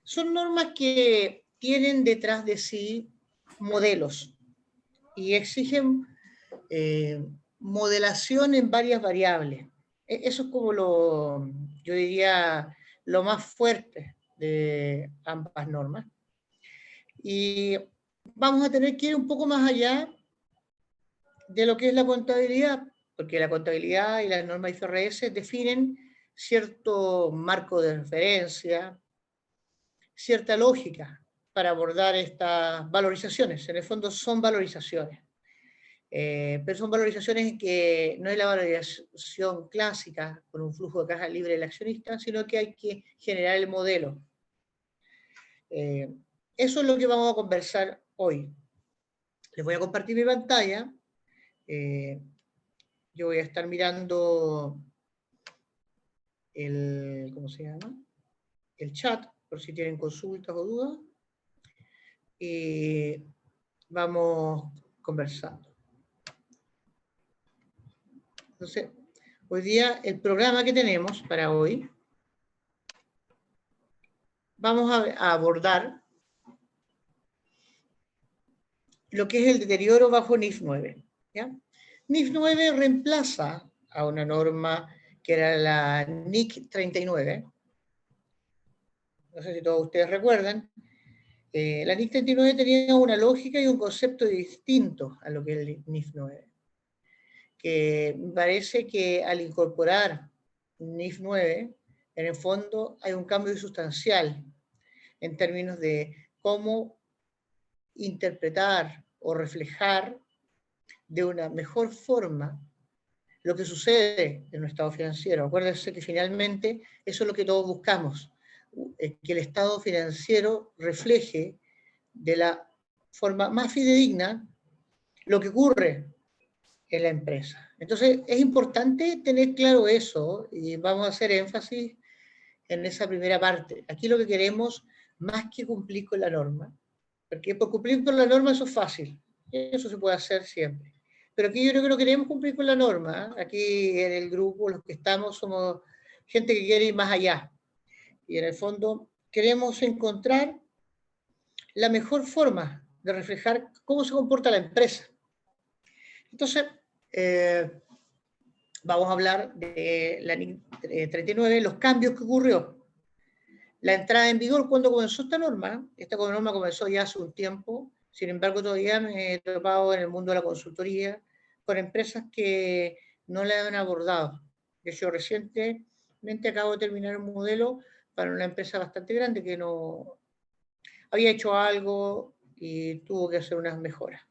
Son normas que tienen detrás de sí modelos y exigen modelación en varias variables. Eso es como yo diría, lo más fuerte de ambas normas. Y vamos a tener que ir un poco más allá de lo que es la contabilidad, porque la contabilidad y las normas IFRS definen cierto marco de referencia, cierta lógica para abordar estas valorizaciones. En el fondo son valorizaciones. Pero son valorizaciones en que no es la valorización clásica con un flujo de caja libre del accionista, sino que hay que generar el modelo. Eso es lo que vamos a conversar hoy. Les voy a compartir mi pantalla. Yo voy a estar mirando ¿cómo se llama? El chat, por si tienen consultas o dudas. Y vamos conversando. Entonces, hoy día el programa que tenemos para hoy, vamos a abordar lo que es el deterioro bajo NIF 9. ¿Ya? NIF 9 reemplaza a una norma que era la NIC 39. No sé si todos ustedes recuerdan. La NIC 39 tenía una lógica y un concepto distinto a lo que es el NIF 9. Que me parece que al incorporar NIF 9, en el fondo hay un cambio sustancial en términos de cómo interpretar o reflejar de una mejor forma lo que sucede en un estado financiero. Acuérdense que finalmente eso es lo que todos buscamos, que el estado financiero refleje de la forma más fidedigna lo que ocurre en la empresa. Entonces es importante tener claro eso y vamos a hacer énfasis en esa primera parte. Aquí lo que queremos, más que cumplir con la norma, porque por cumplir con la norma eso es fácil, eso se puede hacer siempre. Pero aquí yo creo que no queremos cumplir con la norma. Aquí en el grupo, los que estamos, somos gente que quiere ir más allá. Y en el fondo queremos encontrar la mejor forma de reflejar cómo se comporta la empresa. Entonces, vamos a hablar de la NIC 39, los cambios que ocurrió. La entrada en vigor, ¿cuándo comenzó esta norma? Esta norma comenzó ya hace un tiempo, sin embargo todavía me he topado en el mundo de la consultoría con empresas que no la han abordado. De hecho, recientemente acabo de terminar un modelo para una empresa bastante grande que no había hecho algo y tuvo que hacer unas mejoras.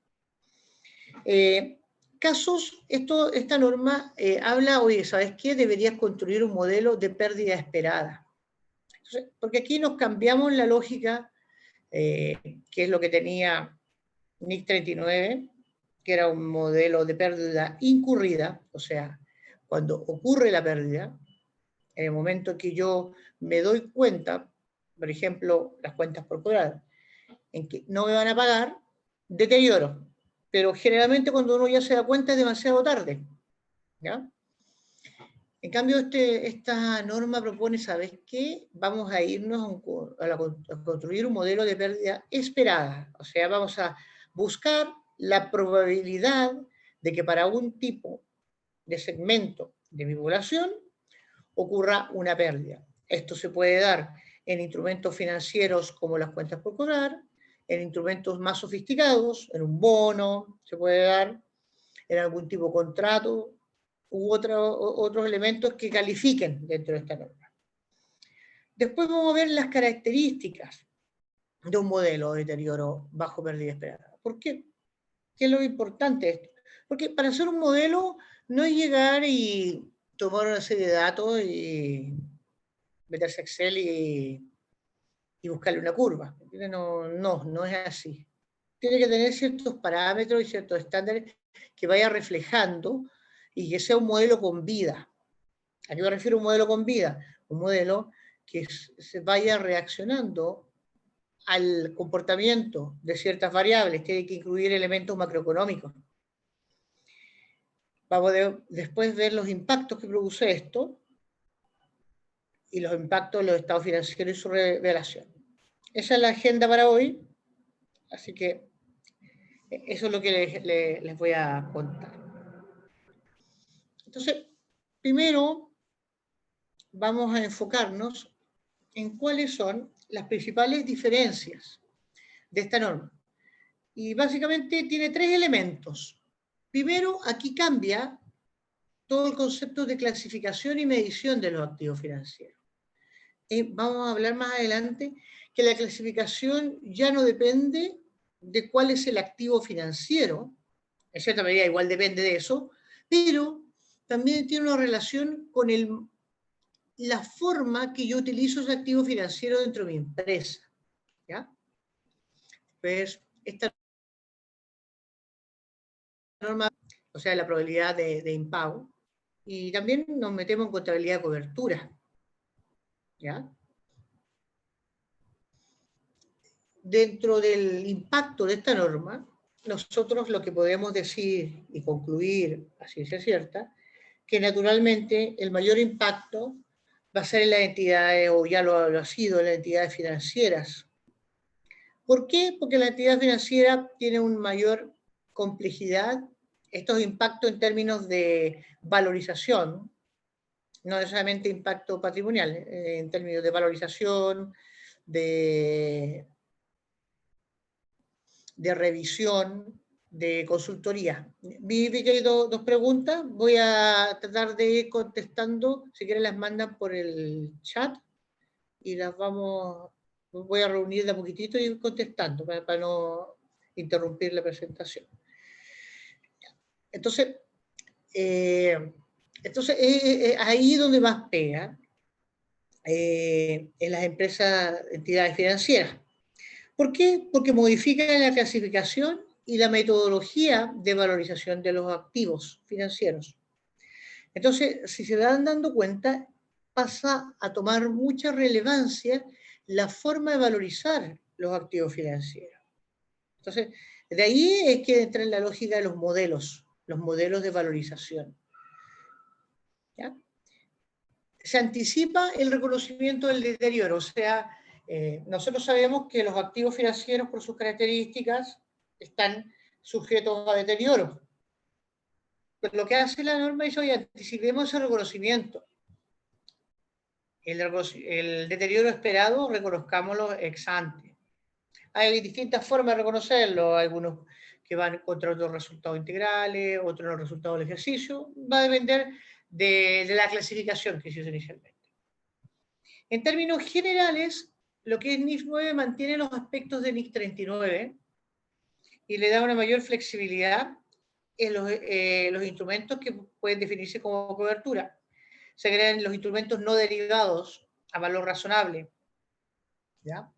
Casos, esta norma habla, oye, ¿sabes qué? Deberías construir un modelo de pérdida esperada. Entonces, porque aquí nos cambiamos la lógica, que es lo que tenía NIC 39, que era un modelo de pérdida incurrida, o sea, cuando ocurre la pérdida, en el momento que yo me doy cuenta, por ejemplo, las cuentas por cobrar, en que no me van a pagar, deterioro. Pero generalmente cuando uno ya se da cuenta es demasiado tarde. ¿Ya? En cambio, esta norma propone, ¿sabes qué? Vamos a irnos a construir un modelo de pérdida esperada. O sea, vamos a buscar la probabilidad de que para un tipo de segmento de mi población ocurra una pérdida. Esto se puede dar en instrumentos financieros como las cuentas por cobrar, en instrumentos más sofisticados, en un bono, se puede dar en algún tipo de contrato u otros elementos que califiquen dentro de esta norma. Después vamos a ver las características de un modelo de deterioro bajo pérdida esperada. ¿Por qué? ¿Qué es lo importante de esto? Porque para hacer un modelo no es llegar y tomar una serie de datos y meterse a Excel y buscarle una curva. No es así. Tiene que tener ciertos parámetros y ciertos estándares que vaya reflejando y que sea un modelo con vida. ¿A qué me refiero un modelo con vida? Un modelo que se vaya reaccionando al comportamiento de ciertas variables, tiene que incluir elementos macroeconómicos. Vamos a después ver los impactos que produce esto y los impactos de los estados financieros y su revelación. esa es la agenda para hoy, así que eso es lo que les voy a contar. Entonces, primero vamos a enfocarnos en cuáles son las principales diferencias de esta norma. Y básicamente tiene tres elementos. Primero, aquí cambia todo el concepto de clasificación y medición de los activos financieros. Vamos a hablar más adelante que la clasificación ya no depende de cuál es el activo financiero, en cierta medida igual depende de eso, pero también tiene una relación con la forma que yo utilizo ese activo financiero dentro de mi empresa. ¿Ya? Pues esta norma, o sea, la probabilidad de impago, y también nos metemos en contabilidad de cobertura. ¿Ya? Dentro del impacto de esta norma, nosotros lo que podemos decir y concluir a ciencia cierta, que naturalmente el mayor impacto va a ser en las entidades, o ya lo ha sido, en las entidades financieras. ¿Por qué? Porque la entidad financiera tiene una mayor complejidad, estos impactos en términos de valorización, no necesariamente impacto patrimonial, en términos de valorización, de revisión, de consultoría. Vi que hay dos preguntas, voy a tratar de ir contestando, si quieren las mandan por el chat y las voy a reunir de a poquitito y ir contestando para no interrumpir la presentación. Entonces, ahí donde más pega en las empresas, entidades financieras. ¿Por qué? Porque modifican la clasificación y la metodología de valorización de los activos financieros. Entonces, si se van dando cuenta, pasa a tomar mucha relevancia la forma de valorizar los activos financieros. Entonces, de ahí es que entra en la lógica de los modelos de valorización. ¿Ya? Se anticipa el reconocimiento del deterioro, o sea, nosotros sabemos que los activos financieros, por sus características, están sujetos a deterioro. Pero lo que hace la norma es, oye, anticipemos ese reconocimiento. El deterioro esperado, reconozcámoslo ex ante. Hay distintas formas de reconocerlo, algunos que van contra otros resultados integrales, otros los resultados del ejercicio, va a depender de la clasificación que se hizo inicialmente. En términos generales, lo que es NIF 9 mantiene los aspectos de NIF 39 y le da una mayor flexibilidad en los instrumentos que pueden definirse como cobertura. Se crean los instrumentos no derivados a valor razonable. ¿Ya?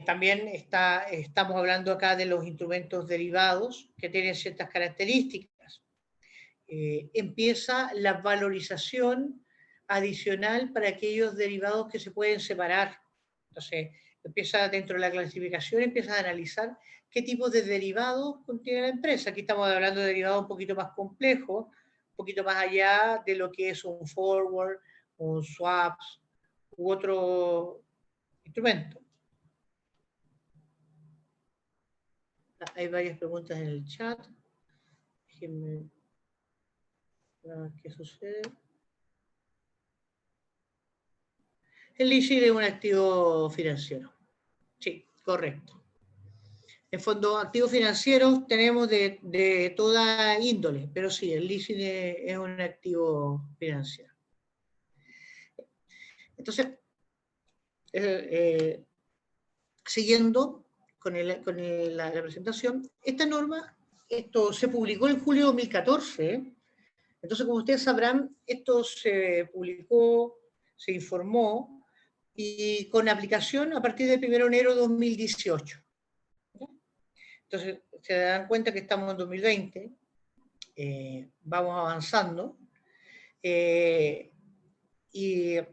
También estamos hablando acá de los instrumentos derivados que tienen ciertas características. Empieza la valorización adicional para aquellos derivados que se pueden separar. Entonces, empieza dentro de la clasificación, empieza a analizar qué tipo de derivados contiene la empresa. Aquí estamos hablando de derivados un poquito más complejos, un poquito más allá de lo que es un forward, un swaps u otro instrumento. Hay varias preguntas en el chat. Déjenme ver qué sucede. El leasing es un activo financiero. Sí, correcto. En fondo, activos financieros tenemos de toda índole, pero sí, el leasing es un activo financiero. Entonces, siguiendo con la presentación, esta norma, esto se publicó en julio de 2014, entonces, como ustedes sabrán, esto se publicó, se informó, y con aplicación a partir del 1 de enero de 2018. Entonces, se dan cuenta que estamos en 2020, vamos avanzando, y es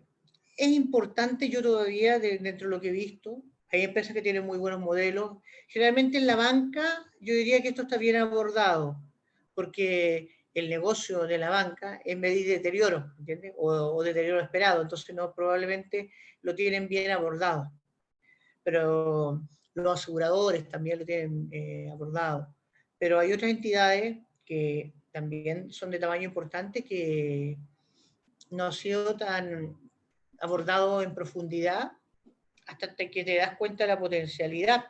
importante, yo todavía, dentro de lo que he visto, hay empresas que tienen muy buenos modelos. Generalmente en la banca, yo diría que esto está bien abordado, porque el negocio de la banca es medir deterioro, ¿entiendes? O deterioro esperado, entonces no, probablemente lo tienen bien abordado. pero los aseguradores también lo tienen abordado. Pero hay otras entidades que también son de tamaño importante que no ha sido tan abordado en profundidad hasta que te das cuenta de la potencialidad.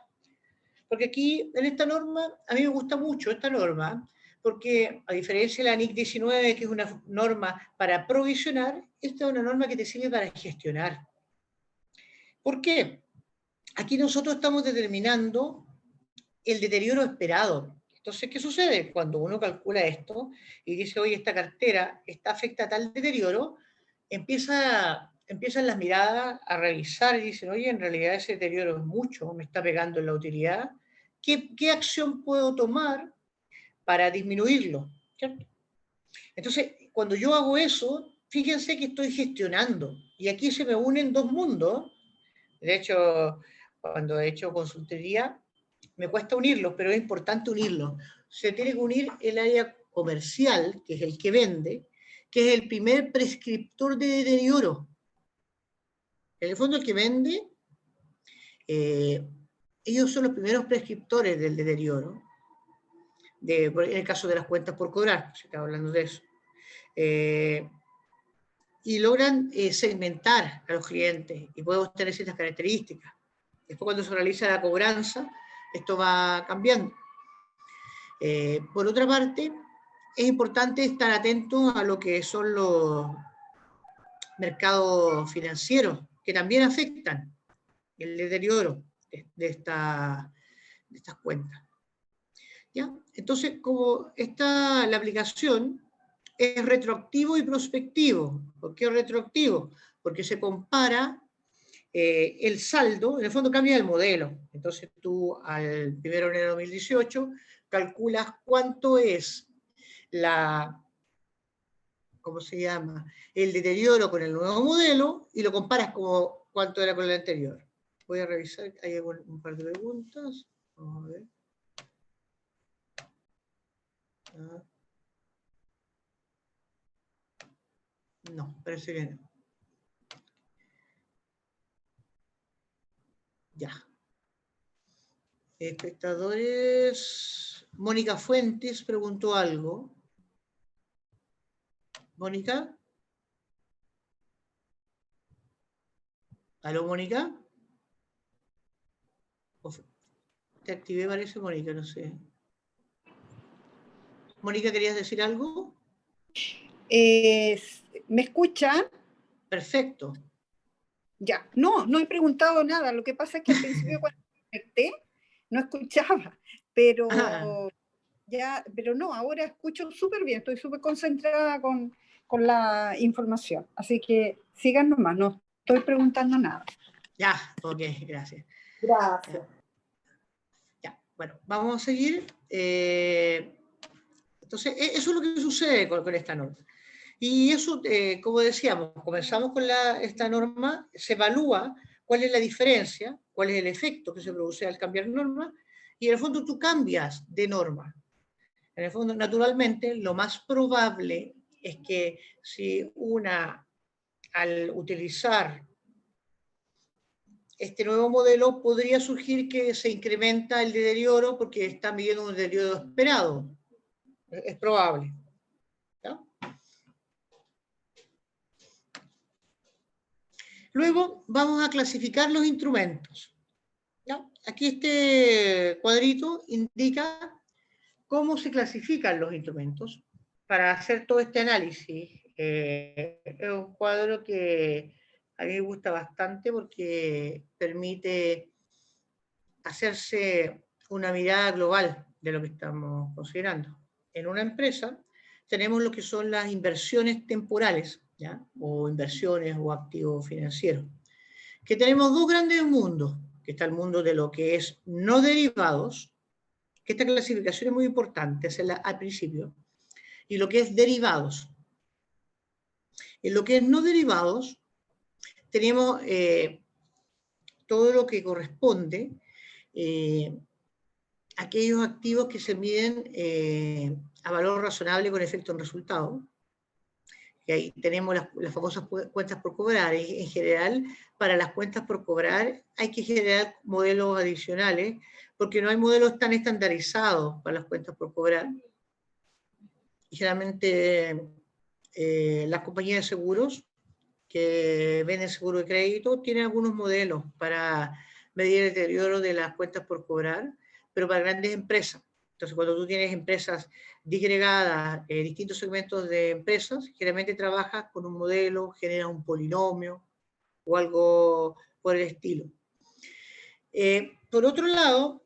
Porque aquí, en esta norma, a mí me gusta mucho esta norma, porque a diferencia de la NIC 19, que es una norma para provisionar, esta es una norma que te sirve para gestionar. ¿Por qué? Aquí nosotros estamos determinando el deterioro esperado. Entonces, ¿qué sucede? Cuando uno calcula esto y dice, oye, esta cartera está afecta a tal deterioro, empiezan las miradas a revisar y dicen, oye, en realidad ese deterioro es mucho, me está pegando en la utilidad. ¿Qué acción puedo tomar para disminuirlo? ¿Cierto? Entonces, cuando yo hago eso, fíjense que estoy gestionando. Y aquí se me unen dos mundos. De hecho, cuando he hecho consultoría, me cuesta unirlos, pero es importante unirlos. Se tiene que unir el área comercial, que es el que vende, que es el primer prescriptor de deterioro. En el fondo, el que vende, ellos son los primeros prescriptores del deterioro, en el caso de las cuentas por cobrar, se está hablando de eso. Y logran segmentar a los clientes y podemos tener ciertas características. Después, cuando se realiza la cobranza, esto va cambiando. Por otra parte, es importante estar atento a lo que son los mercados financieros, que también afectan el deterioro de estas cuentas. ¿Ya? Entonces, como la aplicación es retroactivo y prospectivo. ¿Por qué retroactivo? Porque se compara el saldo, en el fondo cambia el modelo. Entonces tú al 1 de enero de 2018 calculas cuánto es ¿cómo se llama? El deterioro con el nuevo modelo y lo comparas como cuánto era con el anterior. Voy a revisar, hay un par de preguntas. Vamos a ver. No, parece que no. Ya. Espectadores. Mónica Fuentes preguntó algo. ¿Mónica? ¿Aló, Mónica? Te activé, parece, Mónica, no sé. Mónica, ¿querías decir algo? ¿Me escuchan? Perfecto. Ya, no he preguntado nada. Lo que pasa es que al principio cuando me conecté no escuchaba, pero pero no, ahora escucho súper bien, estoy súper concentrada con la información. Así que sigan nomás, no estoy preguntando nada. Ya, ok, gracias. Gracias. Ya, bueno, vamos a seguir. Entonces, eso es lo que sucede con esta norma. Y eso, como decíamos, comenzamos con esta norma, se evalúa cuál es la diferencia, cuál es el efecto que se produce al cambiar norma, y en el fondo tú cambias de norma. En el fondo, naturalmente, lo más probable es que si al utilizar este nuevo modelo, podría surgir que se incrementa el deterioro porque está midiendo un deterioro esperado. Es probable. ¿Ya? Luego vamos a clasificar los instrumentos. ¿Ya? Aquí este cuadrito indica cómo se clasifican los instrumentos para hacer todo este análisis. Es un cuadro que a mí me gusta bastante porque permite hacerse una mirada global de lo que estamos considerando. En una empresa tenemos lo que son las inversiones temporales, ¿ya? O inversiones o activos financieros, que tenemos dos grandes mundos, que está el mundo de lo que es no derivados, que esta clasificación es muy importante, hacerla al principio, y lo que es derivados. En lo que es no derivados, tenemos todo lo que corresponde a aquellos activos que se miden a valor razonable con efecto en resultado, que ahí tenemos las famosas cuentas por cobrar. En general, para las cuentas por cobrar hay que generar modelos adicionales, porque no hay modelos tan estandarizados para las cuentas por cobrar. Y generalmente las compañías de seguros que venden seguro de crédito tienen algunos modelos para medir el deterioro de las cuentas por cobrar, pero para grandes empresas. Entonces, cuando tú tienes empresas disgregadas, distintos segmentos de empresas, generalmente trabajas con un modelo, generas un polinomio o algo por el estilo. Por otro lado,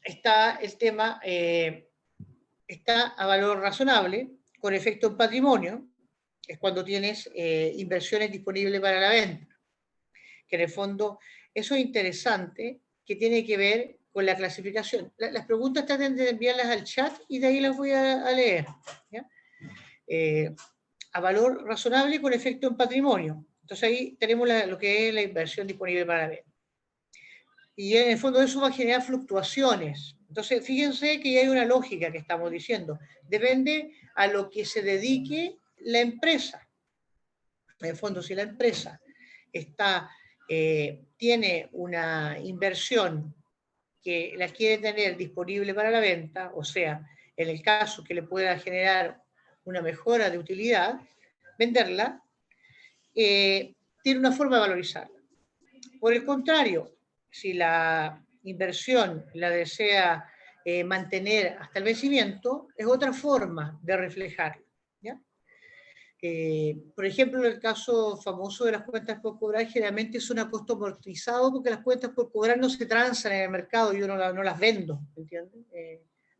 está el tema, está a valor razonable, con efecto en patrimonio, es cuando tienes inversiones disponibles para la venta. Que en el fondo, eso es interesante, que tiene que ver con la clasificación. Las preguntas traten de enviarlas al chat y de ahí las voy a leer. ¿Ya? A valor razonable con efecto en patrimonio. Entonces ahí tenemos lo que es la inversión disponible para la venta. Y en el fondo eso va a generar fluctuaciones. Entonces fíjense que hay una lógica que estamos diciendo. Depende a lo que se dedique la empresa. En el fondo, si la empresa tiene una inversión que la quiere tener disponible para la venta, o sea, en el caso que le pueda generar una mejora de utilidad, venderla, tiene una forma de valorizarla. Por el contrario, si la inversión la desea mantener hasta el vencimiento, es otra forma de reflejarla. ¿Ya? Por ejemplo, el caso famoso de las cuentas por cobrar generalmente son a costo amortizado porque las cuentas por cobrar no se transan en el mercado, yo no las vendo, ¿entiendes?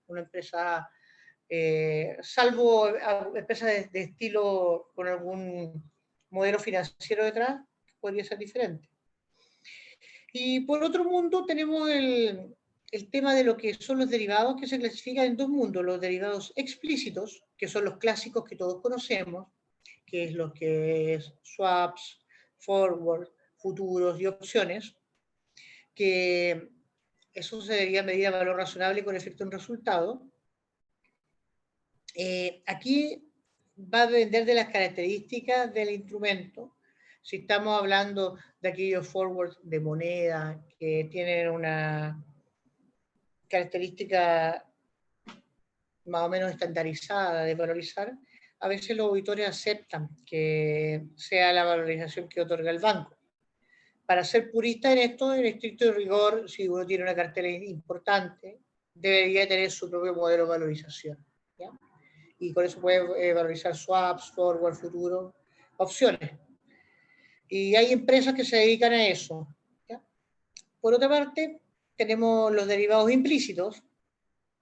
Una empresa, salvo empresas de estilo con algún modelo financiero detrás, podría ser diferente. Y por otro mundo tenemos el tema de lo que son los derivados, que se clasifican en dos mundos: los derivados explícitos, que son los clásicos que todos conocemos, que es lo que es swaps, forward, futuros y opciones, que eso se debería medir a valor razonable con efecto en resultado. Aquí va a depender de las características del instrumento. Si estamos hablando de aquellos forwards de moneda que tienen una característica más o menos estandarizada de valorizar, a veces los auditores aceptan que sea la valorización que otorga el banco. Para ser purista en esto, en estricto rigor, si uno tiene una cartera importante, debería tener su propio modelo de valorización. ¿Ya? Y con eso puede valorizar swaps, forward, futuro, opciones. Y hay empresas que se dedican a eso. ¿Ya? Por otra parte, tenemos los derivados implícitos,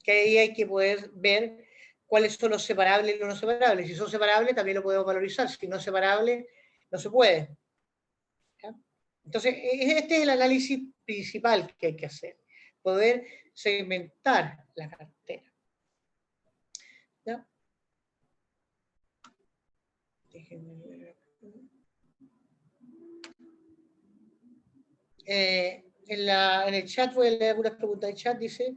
que ahí hay que poder ver cuáles son los separables y los no separables. Si son separables, también lo podemos valorizar. Si no es separable, no se puede. ¿Ya? Entonces, este es el análisis principal que hay que hacer. Poder segmentar la cartera. ¿Ya? Déjenme ver. En el chat voy a leer algunas preguntas del chat. Dice,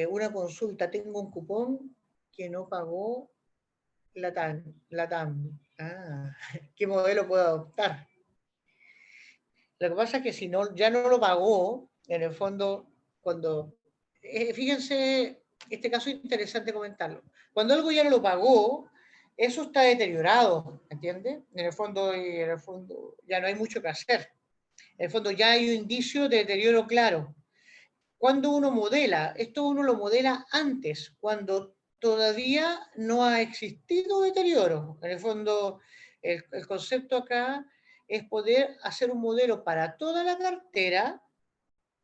una consulta, tengo un cupón que no pagó la TAM. ¿Qué modelo puedo adoptar? Lo que pasa es que si no, ya no lo pagó, en el fondo, cuando... fíjense, este caso es interesante comentarlo. Cuando algo ya no lo pagó, eso está deteriorado, ¿entiendes? En el fondo ya no hay mucho que hacer. En el fondo ya hay un indicio de deterioro claro. Cuando uno modela, esto uno lo modela antes, cuando todavía no ha existido deterioro. En el fondo, el concepto acá es poder hacer un modelo para toda la cartera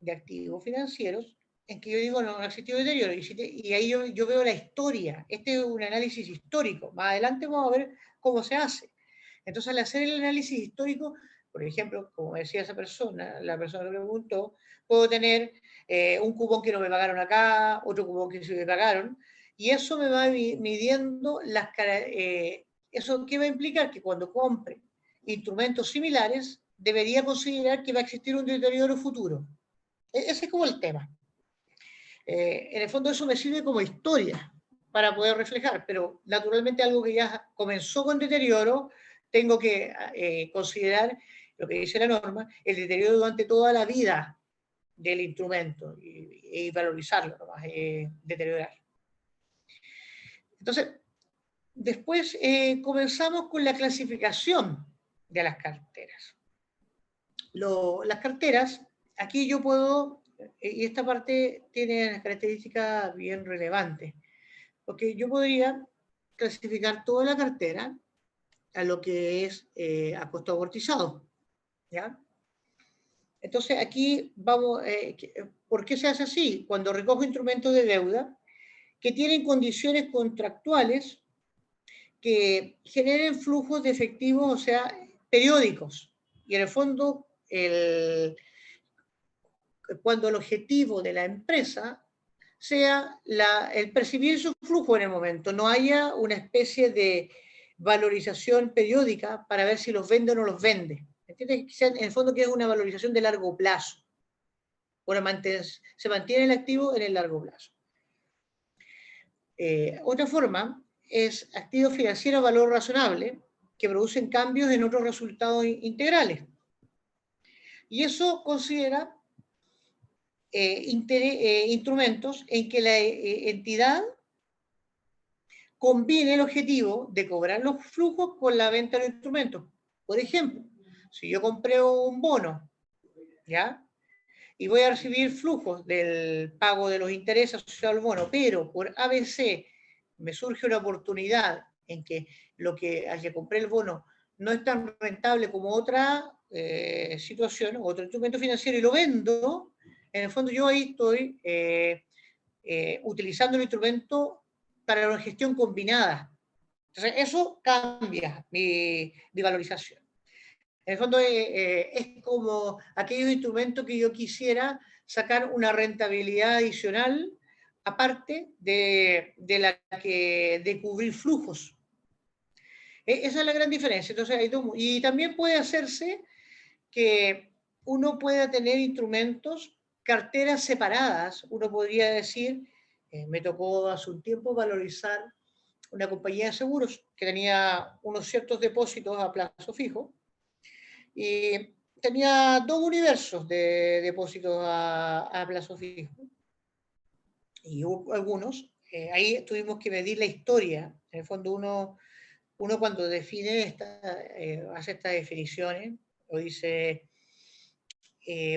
de activos financieros en que yo digo no ha existido deterioro. Y ahí yo veo la historia. Este es un análisis histórico. Más adelante vamos a ver cómo se hace. Entonces, al hacer el análisis histórico, por ejemplo, como decía esa persona, la persona que preguntó, puedo tener un cupón que no me pagaron acá, otro cupón que sí me pagaron, y eso me va midiendo eso que va a implicar que cuando compre instrumentos similares, debería considerar que va a existir un deterioro futuro. Ese es como el tema. En el fondo eso me sirve como historia para poder reflejar, pero naturalmente algo que ya comenzó con deterioro, tengo que considerar lo que dice la norma, el deterioro durante toda la vida del instrumento y valorizarlo, no más, deteriorar. Entonces, después comenzamos con la clasificación de las carteras. Las carteras, aquí yo puedo, y esta parte tiene unas características bien relevantes, porque yo podría clasificar toda la cartera a lo que es a costo amortizado, ¿ya? Entonces aquí vamos, ¿por qué se hace así? Cuando recojo instrumentos de deuda que tienen condiciones contractuales que generen flujos de efectivo, o sea, periódicos. Y en el fondo, cuando el objetivo de la empresa sea el percibir su flujo en el momento, no haya una especie de valorización periódica para ver si los vende o no los vende. ¿Entiendes? En el fondo que es una valorización de largo plazo. Se mantiene el activo en el largo plazo. Otra forma es activos financieros a valor razonable que producen cambios en otros resultados integrales. Y eso considera instrumentos en que la entidad combine el objetivo de cobrar los flujos con la venta de los instrumentos. Por ejemplo, si yo compré un bono, ¿ya? Y voy a recibir flujos del pago de los intereses asociados al bono, pero por ABC me surge una oportunidad en que al que compré el bono no es tan rentable como otra situación, otro instrumento financiero, y lo vendo, en el fondo yo ahí estoy utilizando el instrumento para una gestión combinada. Entonces, eso cambia mi valorización. En el fondo es como aquellos instrumentos que yo quisiera sacar una rentabilidad adicional aparte de cubrir flujos. Esa es la gran diferencia. Entonces, y también puede hacerse que uno pueda tener instrumentos, carteras separadas. Uno podría decir, me tocó hace un tiempo valorizar una compañía de seguros que tenía unos ciertos depósitos a plazo fijo, y tenía dos universos de depósitos a plazo fijo. Y hubo algunos, ahí tuvimos que medir la historia. En el fondo uno cuando define hace estas definiciones, o dice,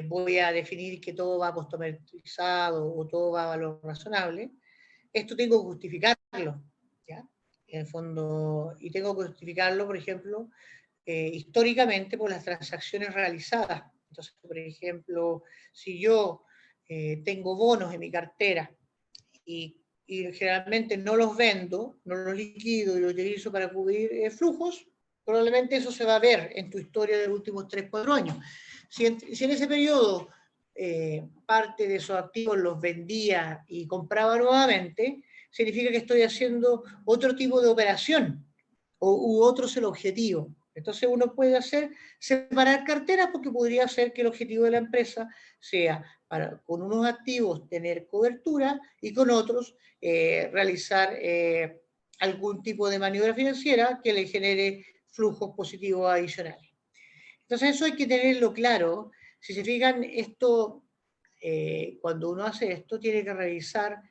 voy a definir que todo va a costo amortizado o todo va a valor razonable, esto tengo que justificarlo, ¿ya? En el fondo, y tengo que justificarlo, por ejemplo, históricamente por las transacciones realizadas. Entonces, por ejemplo, si yo tengo bonos en mi cartera y generalmente no los vendo, no los liquido y los utilizo para cubrir flujos, probablemente eso se va a ver en tu historia de los últimos 3-4 años. Si en ese periodo parte de esos activos los vendía y compraba nuevamente, significa que estoy haciendo otro tipo de operación u otro es el objetivo. Entonces uno puede separar carteras porque podría ser que el objetivo de la empresa sea con unos activos tener cobertura y con otros realizar algún tipo de maniobra financiera que le genere flujos positivos adicionales. Entonces eso hay que tenerlo claro. Si se fijan, esto, cuando uno hace esto, tiene que revisar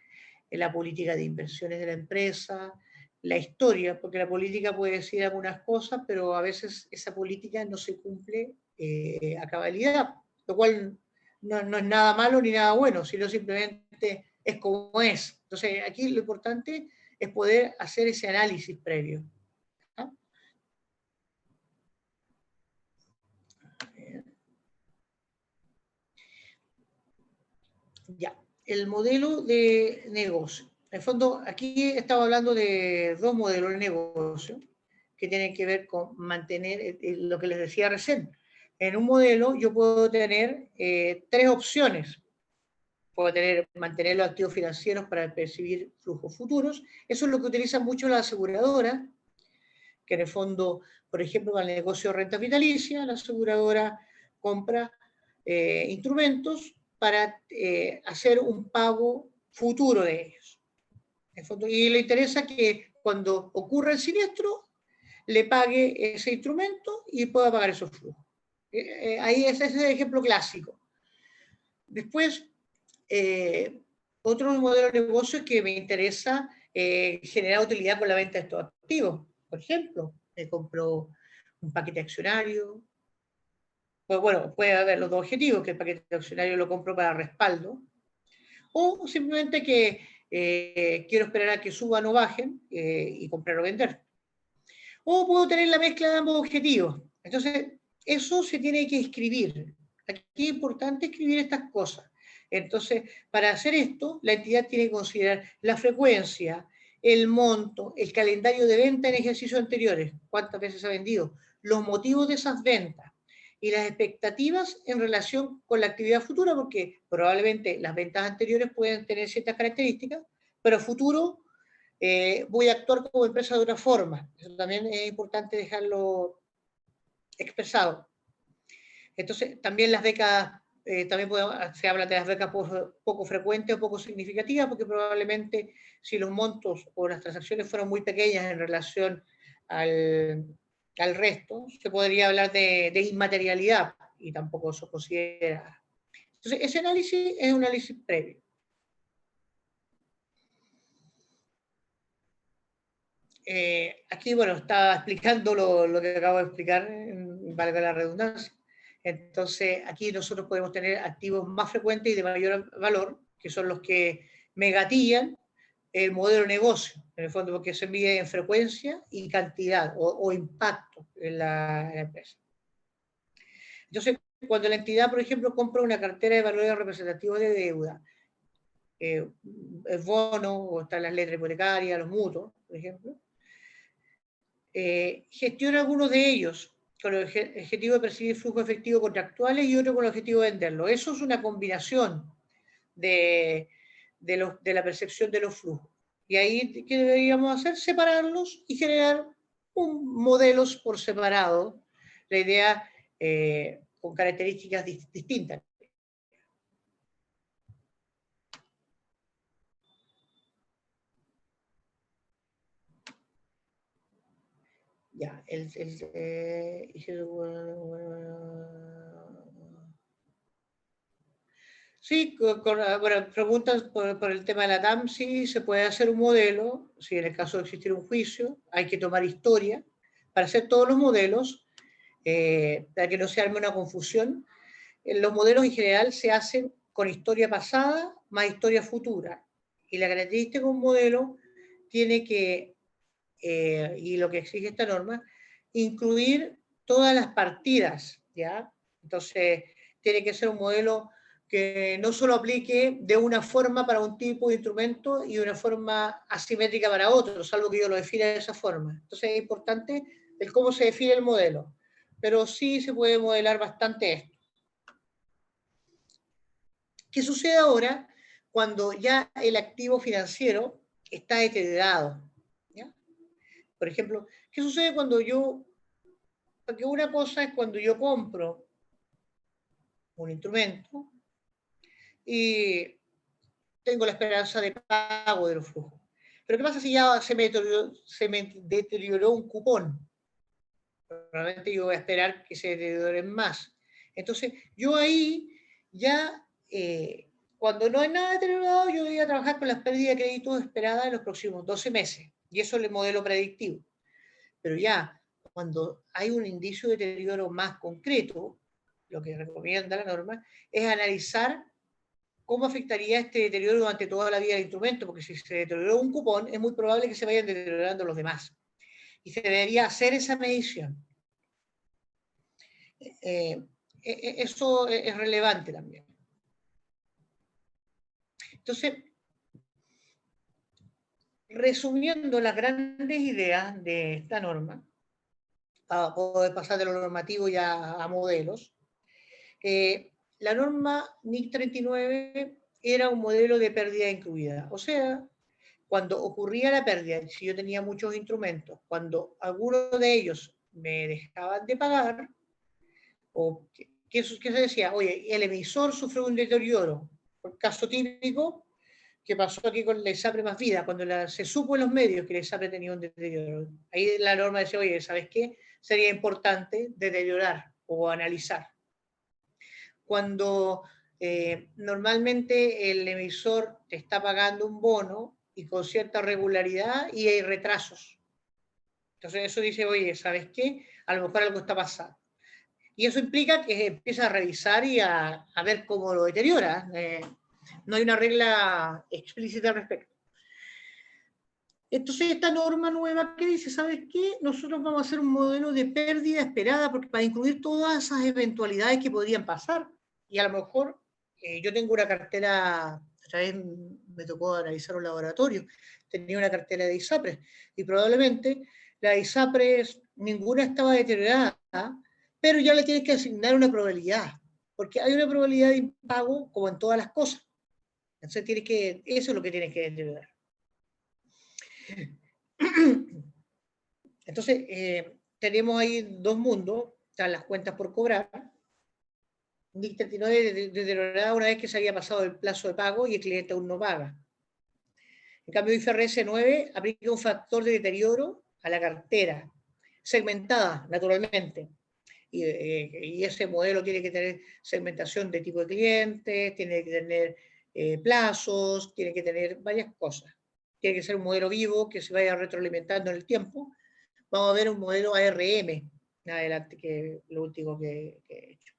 la política de inversiones de la empresa, la historia, porque la política puede decir algunas cosas, pero a veces esa política no se cumple a cabalidad, lo cual no es nada malo ni nada bueno, sino simplemente es como es. Entonces, aquí lo importante es poder hacer ese análisis previo. ¿Ah? Ya, el modelo de negocio. En el fondo, aquí estamos hablando de dos modelos de negocio que tienen que ver con mantener lo que les decía recién. En un modelo yo puedo tener tres opciones. Puedo mantener los activos financieros para percibir flujos futuros. Eso es lo que utilizan mucho las aseguradoras, que en el fondo, por ejemplo, para el negocio de renta vitalicia, la aseguradora compra instrumentos para hacer un pago futuro de ellos. En fondo, y le interesa que cuando ocurra el siniestro, le pague ese instrumento y pueda pagar esos flujos. Ahí ese es el ejemplo clásico. Después, otro modelo de negocio que me interesa generar utilidad con la venta de estos activos. Por ejemplo, me compro un paquete accionario. Pues bueno, puede haber los dos objetivos, que el paquete accionario lo compro para respaldo, o simplemente que quiero esperar a que suban o bajen y comprar o vender. O puedo tener la mezcla de ambos objetivos. Entonces, eso se tiene que escribir. Aquí es importante escribir estas cosas. Entonces, para hacer esto, la entidad tiene que considerar la frecuencia, el monto, el calendario de venta en ejercicios anteriores, cuántas veces ha vendido, los motivos de esas ventas y las expectativas en relación con la actividad futura, porque probablemente las ventas anteriores pueden tener ciertas características, pero a futuro voy a actuar como empresa de otra forma. Eso también es importante dejarlo expresado. Entonces, también las becas, también se habla de las becas poco frecuentes o poco significativas, porque probablemente si los montos o las transacciones fueron muy pequeñas en relación al resto, se podría hablar de inmaterialidad y tampoco eso considera. Entonces, ese análisis es un análisis previo. Aquí, bueno, estaba explicando lo que acabo de explicar, valga la redundancia. Entonces, aquí nosotros podemos tener activos más frecuentes y de mayor valor, que son los que me gatillan el modelo de negocio, en el fondo, porque se mide en frecuencia y cantidad o impacto en la empresa. Entonces, cuando la entidad, por ejemplo, compra una cartera de valores representativos de deuda, el bono, o están las letras hipotecarias, los mutuos, por ejemplo, gestiona algunos de ellos con el objetivo de percibir flujos efectivos contractuales y otro con el objetivo de venderlo. Eso es una combinación de la percepción de los flujos. Y ahí, ¿qué deberíamos hacer? Separarlos y generar modelos por separado. La idea con características distintas. Ya, sí, bueno, preguntas por el tema de la TAM, sí, se puede hacer un modelo, si en el caso de existir un juicio, hay que tomar historia para hacer todos los modelos, para que no se arme una confusión. Los modelos en general se hacen con historia pasada más historia futura, y la característica de un modelo tiene que, y lo que exige esta norma, incluir todas las partidas, ¿ya? Entonces, tiene que ser un modelo que no solo aplique de una forma para un tipo de instrumento y de una forma asimétrica para otro, salvo que yo lo defina de esa forma. Entonces es importante el cómo se define el modelo, pero sí se puede modelar bastante esto. ¿Qué sucede ahora cuando ya el activo financiero está deteriorado? ¿Ya? Por ejemplo, ¿qué sucede cuando porque una cosa es cuando yo compro un instrumento y tengo la esperanza de pago de los flujos. Pero ¿qué pasa si ya se me deterioró un cupón? Probablemente yo voy a esperar que se deterioren más. Entonces, yo ahí ya, cuando no hay nada deteriorado, yo voy a trabajar con las pérdidas de crédito esperadas en los próximos 12 meses. Y eso es el modelo predictivo. Pero ya, cuando hay un indicio de deterioro más concreto, lo que recomienda la norma, es analizar cómo afectaría este deterioro durante toda la vida del instrumento, porque si se deterioró un cupón, es muy probable que se vayan deteriorando los demás. Y se debería hacer esa medición. Eso es relevante también. Entonces, resumiendo las grandes ideas de esta norma, para poder pasar de lo normativo ya a modelos, la norma NIC 39 era un modelo de pérdida incluida. O sea, cuando ocurría la pérdida, si yo tenía muchos instrumentos, cuando algunos de ellos me dejaban de pagar, o ¿qué se decía? Oye, el emisor sufrió un deterioro. Por caso típico, que pasó aquí con la ISAPRE más vida, cuando se supo en los medios que la ISAPRE tenía un deterioro. Ahí la norma decía, oye, ¿sabes qué? Sería importante deteriorar o analizar. Cuando normalmente el emisor te está pagando un bono y con cierta regularidad y hay retrasos. Entonces eso dice, oye, ¿sabes qué? A lo mejor algo está pasando. Y eso implica que empieza a revisar y a ver cómo lo deteriora. No hay una regla explícita al respecto. Entonces, esta norma nueva que dice, ¿sabes qué? Nosotros vamos a hacer un modelo de pérdida esperada porque para incluir todas esas eventualidades que podrían pasar. Y a lo mejor yo tengo una cartera, otra vez me tocó analizar un laboratorio, tenía una cartera de ISAPRES y probablemente la ISAPRES ninguna estaba deteriorada, pero ya le tienes que asignar una probabilidad, porque hay una probabilidad de impago como en todas las cosas. Entonces eso es lo que tienes que deteriorar. Entonces, tenemos ahí dos mundos, están las cuentas por cobrar, NIC 39 deteriorada una vez que se había pasado el plazo de pago y el cliente aún no paga. En cambio, IFRS 9 aplica un factor de deterioro a la cartera, segmentada naturalmente. Y ese modelo tiene que tener segmentación de tipo de clientes, tiene que tener plazos, tiene que tener varias cosas. Tiene que ser un modelo vivo que se vaya retroalimentando en el tiempo. Vamos a ver un modelo ARM, adelante, que es lo último que he hecho.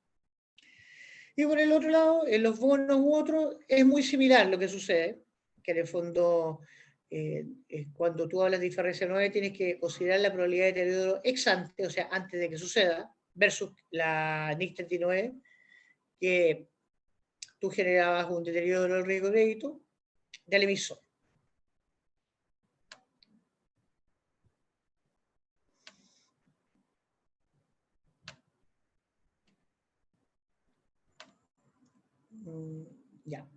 Y por el otro lado, en los bonos u otros, es muy similar lo que sucede, que en el fondo, cuando tú hablas de IFRS 9, tienes que considerar la probabilidad de deterioro ex ante, o sea, antes de que suceda, versus la NIC 39, que tú generabas un deterioro del riesgo de crédito del emisor. Ya.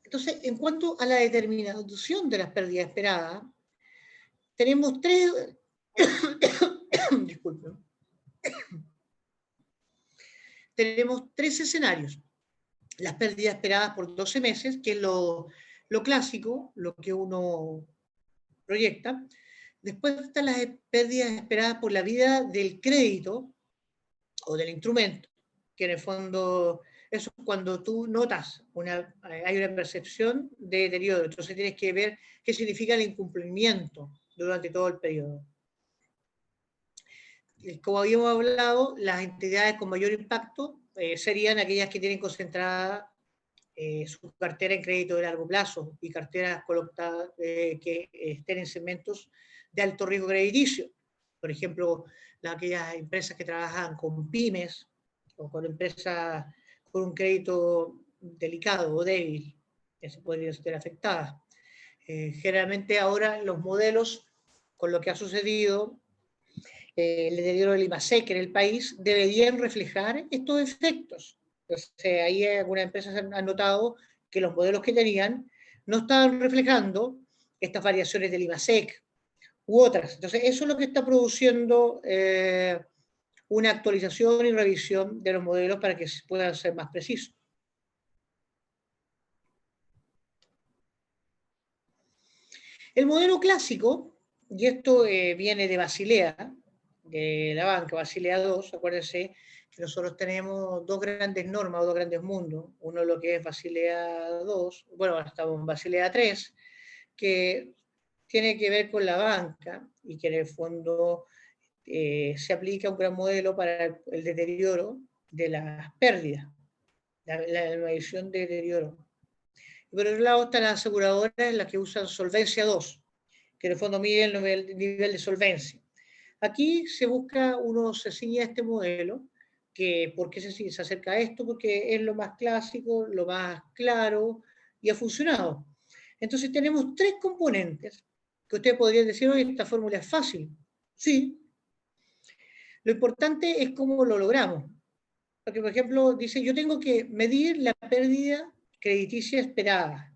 Entonces, en cuanto a la determinación de las pérdidas esperadas, tenemos tres, disculpen, tenemos tres escenarios. Las pérdidas esperadas por 12 meses, que es lo clásico, lo que uno proyecta. Después están las pérdidas esperadas por la vida del crédito o del instrumento, que en el fondo eso es cuando tú notas, hay una percepción de deterioro, entonces tienes que ver qué significa el incumplimiento durante todo el periodo. Como habíamos hablado, las entidades con mayor impacto serían aquellas que tienen concentrada su cartera en crédito de largo plazo y carteras colocadas que estén en segmentos de alto riesgo crediticio. Por ejemplo, aquellas empresas que trabajan con pymes o con empresas con un crédito delicado o débil, que se podrían ser afectadas. Generalmente ahora los modelos, con lo que ha sucedido, el deterioro del IMASEC en el país, deberían reflejar estos efectos. Entonces, ahí algunas empresas han notado que los modelos que tenían no estaban reflejando estas variaciones del IMASEC u otras. Entonces, eso es lo que está produciendo una actualización y revisión de los modelos para que puedan ser más precisos. El modelo clásico, y esto viene de Basilea, de la banca, Basilea II, acuérdense que nosotros tenemos dos grandes normas, dos grandes mundos, uno lo que es Basilea II, bueno, estamos en Basilea III, que tiene que ver con la banca y que en el fondo se aplica un gran modelo para el deterioro de las pérdidas, la medición de deterioro. Y por otro lado están las aseguradoras en las que usan Solvencia II, que en el fondo mide el nivel de solvencia. Aquí uno se ciñe a este modelo, ¿por qué se acerca a esto? Porque es lo más clásico, lo más claro y ha funcionado. Entonces tenemos tres componentes que usted podría decir, oye, esta fórmula es fácil. Sí. Lo importante es cómo lo logramos. Porque, por ejemplo, dice, yo tengo que medir la pérdida crediticia esperada,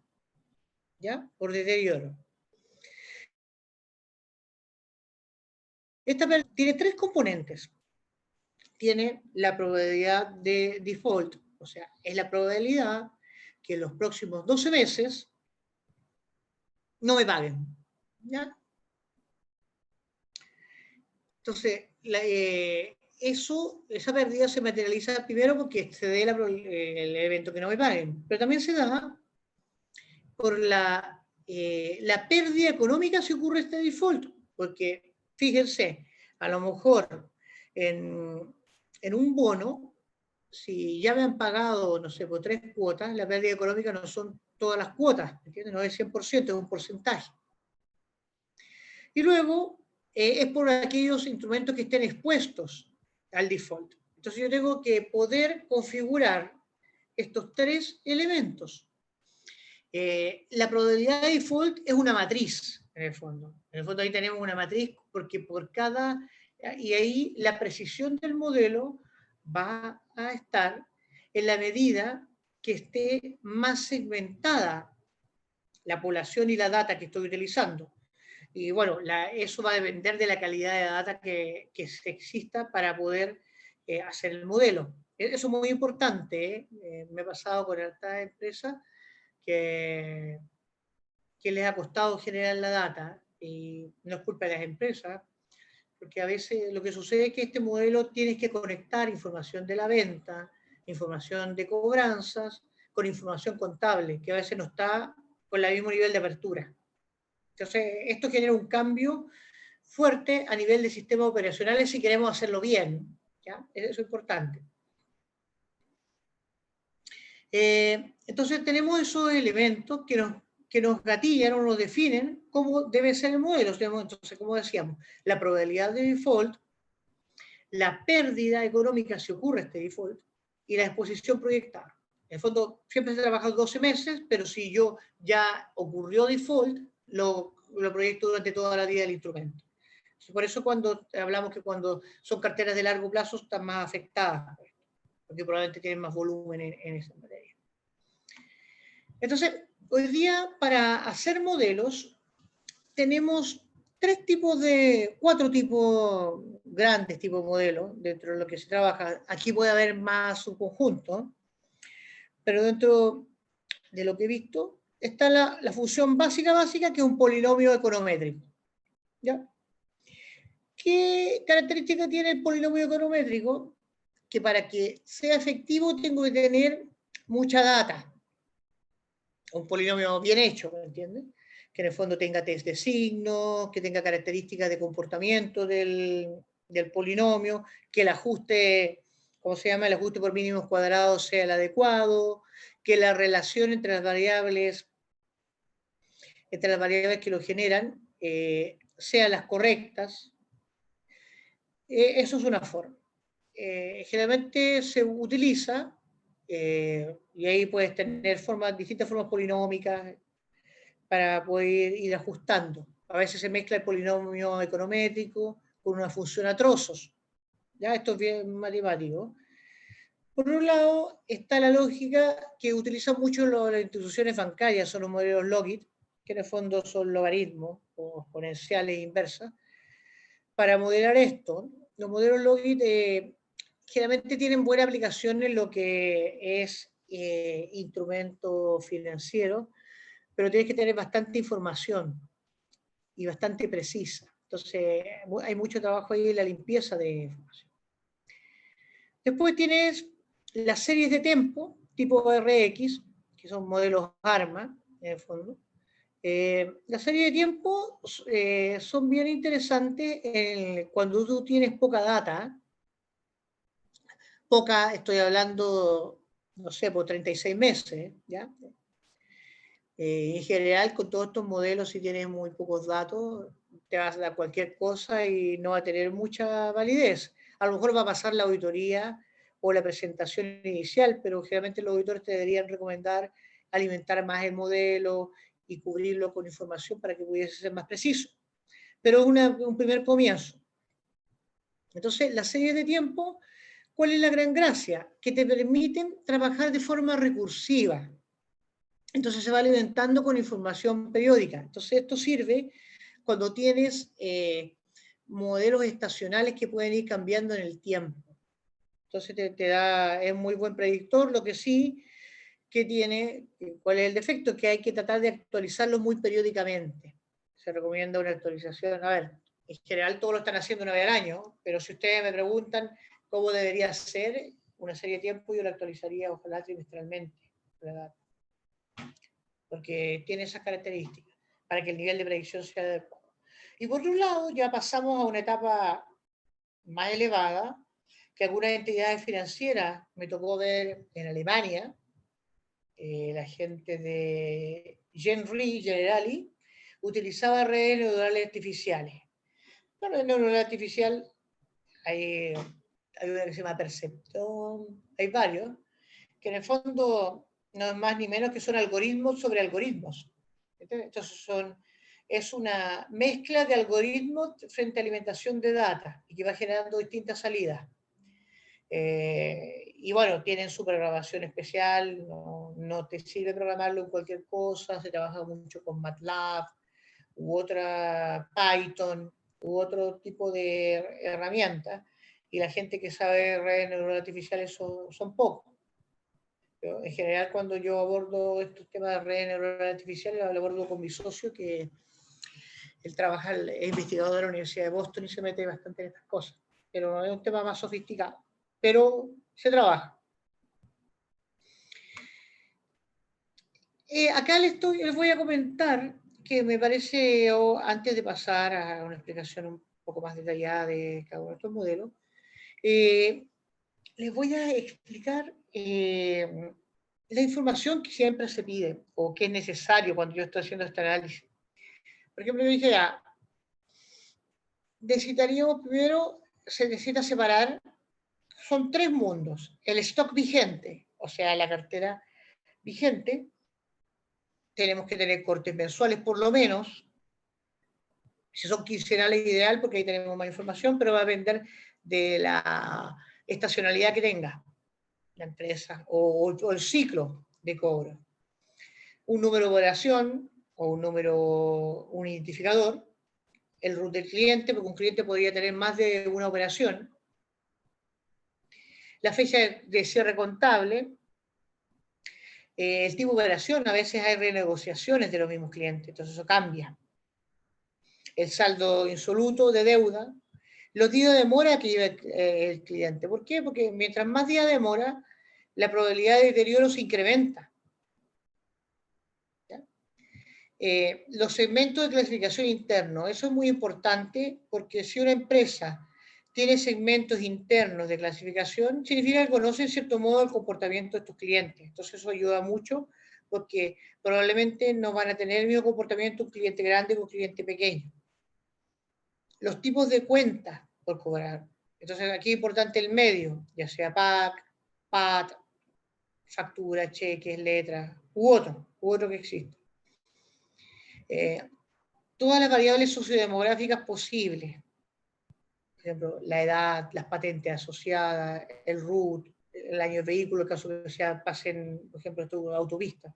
¿ya? Por deterioro. Esta tiene tres componentes. tiene la probabilidad de default, o sea, es la probabilidad que en los próximos 12 meses no me paguen. ¿Ya? Entonces, esa pérdida se materializa primero porque se dé el evento que no me paguen, pero también se da por la pérdida económica si ocurre este default, porque fíjense, a lo mejor en un bono, si ya me han pagado, no sé, por 3 cuotas, la pérdida económica no son todas las cuotas, ¿entiendes? No es 100%, es un porcentaje. Y luego es por aquellos instrumentos que estén expuestos al default. Entonces yo tengo que poder configurar estos 3 elementos. La probabilidad de default es una matriz, en el fondo. En el fondo ahí tenemos una matriz porque por cada... Y ahí la precisión del modelo va a estar en la medida que esté más segmentada la población y la data que estoy utilizando. Y bueno, eso va a depender de la calidad de data que exista para poder hacer el modelo. Eso es muy importante. Me ha pasado con esta empresa que les ha costado generar la data, y no es culpa de las empresas, porque a veces lo que sucede es que este modelo tienes que conectar información de la venta, información de cobranzas, con información contable, que a veces no está con el mismo nivel de apertura. Entonces, esto genera un cambio fuerte a nivel de sistemas operacionales si queremos hacerlo bien. ¿Ya? Eso es importante. Entonces, tenemos esos elementos que nos gatillan o nos definen cómo debe ser el modelo. Entonces, como decíamos, la probabilidad de default, la pérdida económica si ocurre este default y la exposición proyectada. En el fondo, siempre se trabaja 12 meses, pero si yo ya ocurrió default, lo proyecto durante toda la vida del instrumento. Por eso cuando hablamos que cuando son carteras de largo plazo están más afectadas, porque probablemente tienen más volumen en esa materia. Entonces, hoy día para hacer modelos tenemos cuatro tipos, grandes tipos de modelos dentro de lo que se trabaja. Aquí puede haber más subconjuntos, pero dentro de lo que he visto está la función básica, que es un polinomio econométrico. ¿Ya? ¿Qué característica tiene el polinomio econométrico? Que para que sea efectivo tengo que tener mucha data. Un polinomio bien hecho, ¿me entiendes? Que en el fondo tenga test de signos, que tenga características de comportamiento del polinomio, que el ajuste, ¿cómo se llama? El ajuste por mínimos cuadrados sea el adecuado, que la relación entre las variables que lo generan sean las correctas. Eso es una forma. Generalmente se utiliza, y ahí puedes tener distintas formas polinómicas para poder ir ajustando. A veces se mezcla el polinomio econométrico con una función a trozos. ¿Ya? Esto es bien matemático. Por un lado, está la lógica que utilizan mucho las instituciones bancarias, son los modelos Logit, que en el fondo son logaritmos o exponenciales inversas. Para modelar esto, los modelos Logit generalmente tienen buena aplicación en lo que es instrumento financiero, pero tienes que tener bastante información y bastante precisa. Entonces, hay mucho trabajo ahí en la limpieza de información. Después tienes las series de tiempo, tipo RX, que son modelos ARMA, en el fondo. Las series de tiempo son bien interesantes cuando tú tienes poca data. Poca, estoy hablando, no sé, por 36 meses, ¿ya? En general, con todos estos modelos, si tienes muy pocos datos, te vas a dar cualquier cosa y no va a tener mucha validez. A lo mejor va a pasar la auditoría o la presentación inicial, pero generalmente los auditores te deberían recomendar alimentar más el modelo y cubrirlo con información para que pudiese ser más preciso. Pero es un primer comienzo. Entonces, las series de tiempo, ¿cuál es la gran gracia? Que te permiten trabajar de forma recursiva. Entonces se va alimentando con información periódica. Entonces esto sirve cuando tienes modelos estacionales que pueden ir cambiando en el tiempo. Entonces te da, es muy buen predictor. Lo que sí que tiene, ¿cuál es el defecto? Que hay que tratar de actualizarlo muy periódicamente. Se recomienda una actualización, a ver, en general todos lo están haciendo una vez al año, pero si ustedes me preguntan cómo debería ser una serie de tiempo, yo la actualizaría ojalá trimestralmente, ¿verdad? Porque tiene esas características, para que el nivel de predicción sea adecuado. Y por un lado, ya pasamos a una etapa más elevada, que algunas entidades financieras, me tocó ver en Alemania, la gente de Generali, utilizaba redes neuronales artificiales. Bueno, en neuronal artificial hay una que se llama Perceptron, hay varios, que en el fondo no es más ni menos que son algoritmos sobre algoritmos. Entonces es una mezcla de algoritmos frente a alimentación de data y que va generando distintas salidas. Y bueno, tienen su programación especial, no te sirve programarlo en cualquier cosa, se trabaja mucho con MATLAB u otra Python u otro tipo de herramientas, y la gente que sabe redes neuronales artificiales son pocos. Pero en general, cuando yo abordo estos temas de redes neuronales artificiales, lo abordo con mi socio, que él trabaja, es investigador de la Universidad de Boston y se mete bastante en estas cosas. Pero es un tema más sofisticado. Pero se trabaja. Acá les voy a comentar que me parece, antes de pasar a una explicación un poco más detallada de cada uno de estos modelos, les voy a explicar la información que siempre se pide o que es necesario cuando yo estoy haciendo este análisis. Por ejemplo, yo dije, necesitaríamos primero, se necesita separar, son tres mundos. El stock vigente, o sea, la cartera vigente, tenemos que tener cortes mensuales por lo menos. Si son quincenales, ideal, porque ahí tenemos más información, pero va a depender de la estacionalidad que tenga la empresa o el ciclo de cobro. Un número de operación o un identificador, el root del cliente, porque un cliente podría tener más de una operación. La fecha de cierre contable, el tipo de operación, a veces hay renegociaciones de los mismos clientes, entonces eso cambia. El saldo insoluto de deuda, los días de demora que lleva el cliente. ¿Por qué? Porque mientras más días demora, la probabilidad de deterioro se incrementa. Los segmentos de clasificación interno, eso es muy importante porque si una empresa tiene segmentos internos de clasificación, significa que conoce en cierto modo el comportamiento de tus clientes. Entonces eso ayuda mucho porque probablemente no van a tener el mismo comportamiento un cliente grande que un cliente pequeño. Los tipos de cuentas por cobrar. Entonces aquí es importante el medio, ya sea PAC, PAT, factura, cheques, letras, u otro que existe. Todas las variables sociodemográficas posibles, por ejemplo, la edad, las patentes asociadas, el RUT, el año del vehículo, en caso que sea, pasen, por ejemplo, autopistas,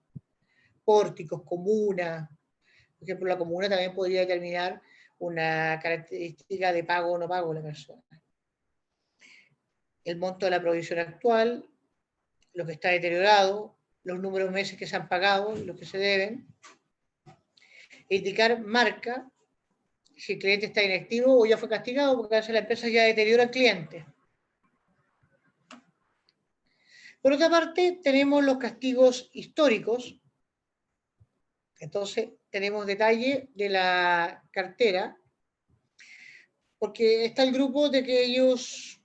pórticos, comunas. Por ejemplo, la comuna también podría determinar una característica de pago o no pago de la persona. El monto de la provisión actual, lo que está deteriorado, los números de meses que se han pagado y los que se deben. Indicar marca, si el cliente está inactivo o ya fue castigado, porque a veces la empresa ya deteriora al cliente. Por otra parte, tenemos los castigos históricos. Entonces, tenemos detalle de la cartera, porque está el grupo de aquellos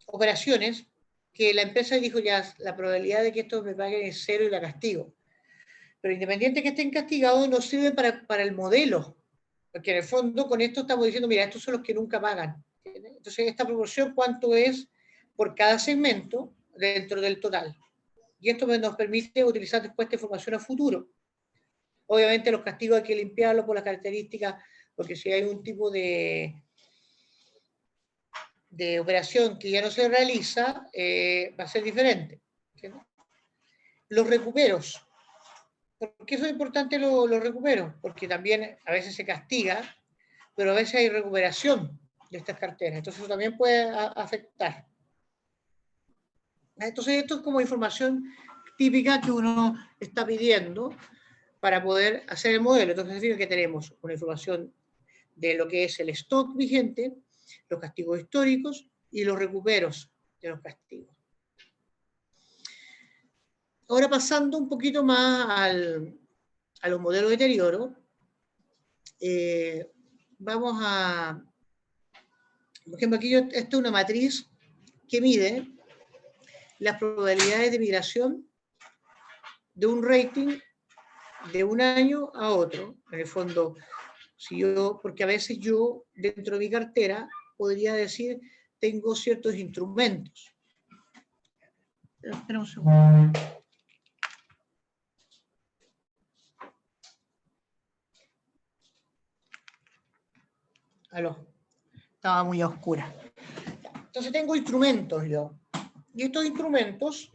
operaciones que la empresa dijo ya, la probabilidad de que esto me paguen es cero y la castigo. Pero independiente que estén castigados, no sirve para el modelo, porque en el fondo con esto estamos diciendo, mira, estos son los que nunca pagan. Entonces, esta proporción, ¿cuánto es por cada segmento dentro del total? Y esto nos permite utilizar después esta información a futuro. Obviamente los castigos hay que limpiarlos por las características, porque si hay un tipo de operación que ya no se realiza, va a ser diferente. ¿Entiendes? Los recuperos. ¿Por qué son importantes los recuperos? Porque también a veces se castiga, pero a veces hay recuperación de estas carteras. Entonces eso también puede afectar. Entonces esto es como información típica que uno está pidiendo para poder hacer el modelo. Entonces significa que tenemos una información de lo que es el stock vigente, los castigos históricos y los recuperos de los castigos. Ahora pasando un poquito más a los modelos de deterioro, vamos a, por ejemplo, aquí esta es una matriz que mide las probabilidades de migración de un rating de un año a otro. En el fondo, si yo, porque a veces yo dentro de mi cartera podría decir tengo ciertos instrumentos. Espera un segundo. Aló, estaba muy oscura. Entonces tengo instrumentos yo. Y estos instrumentos,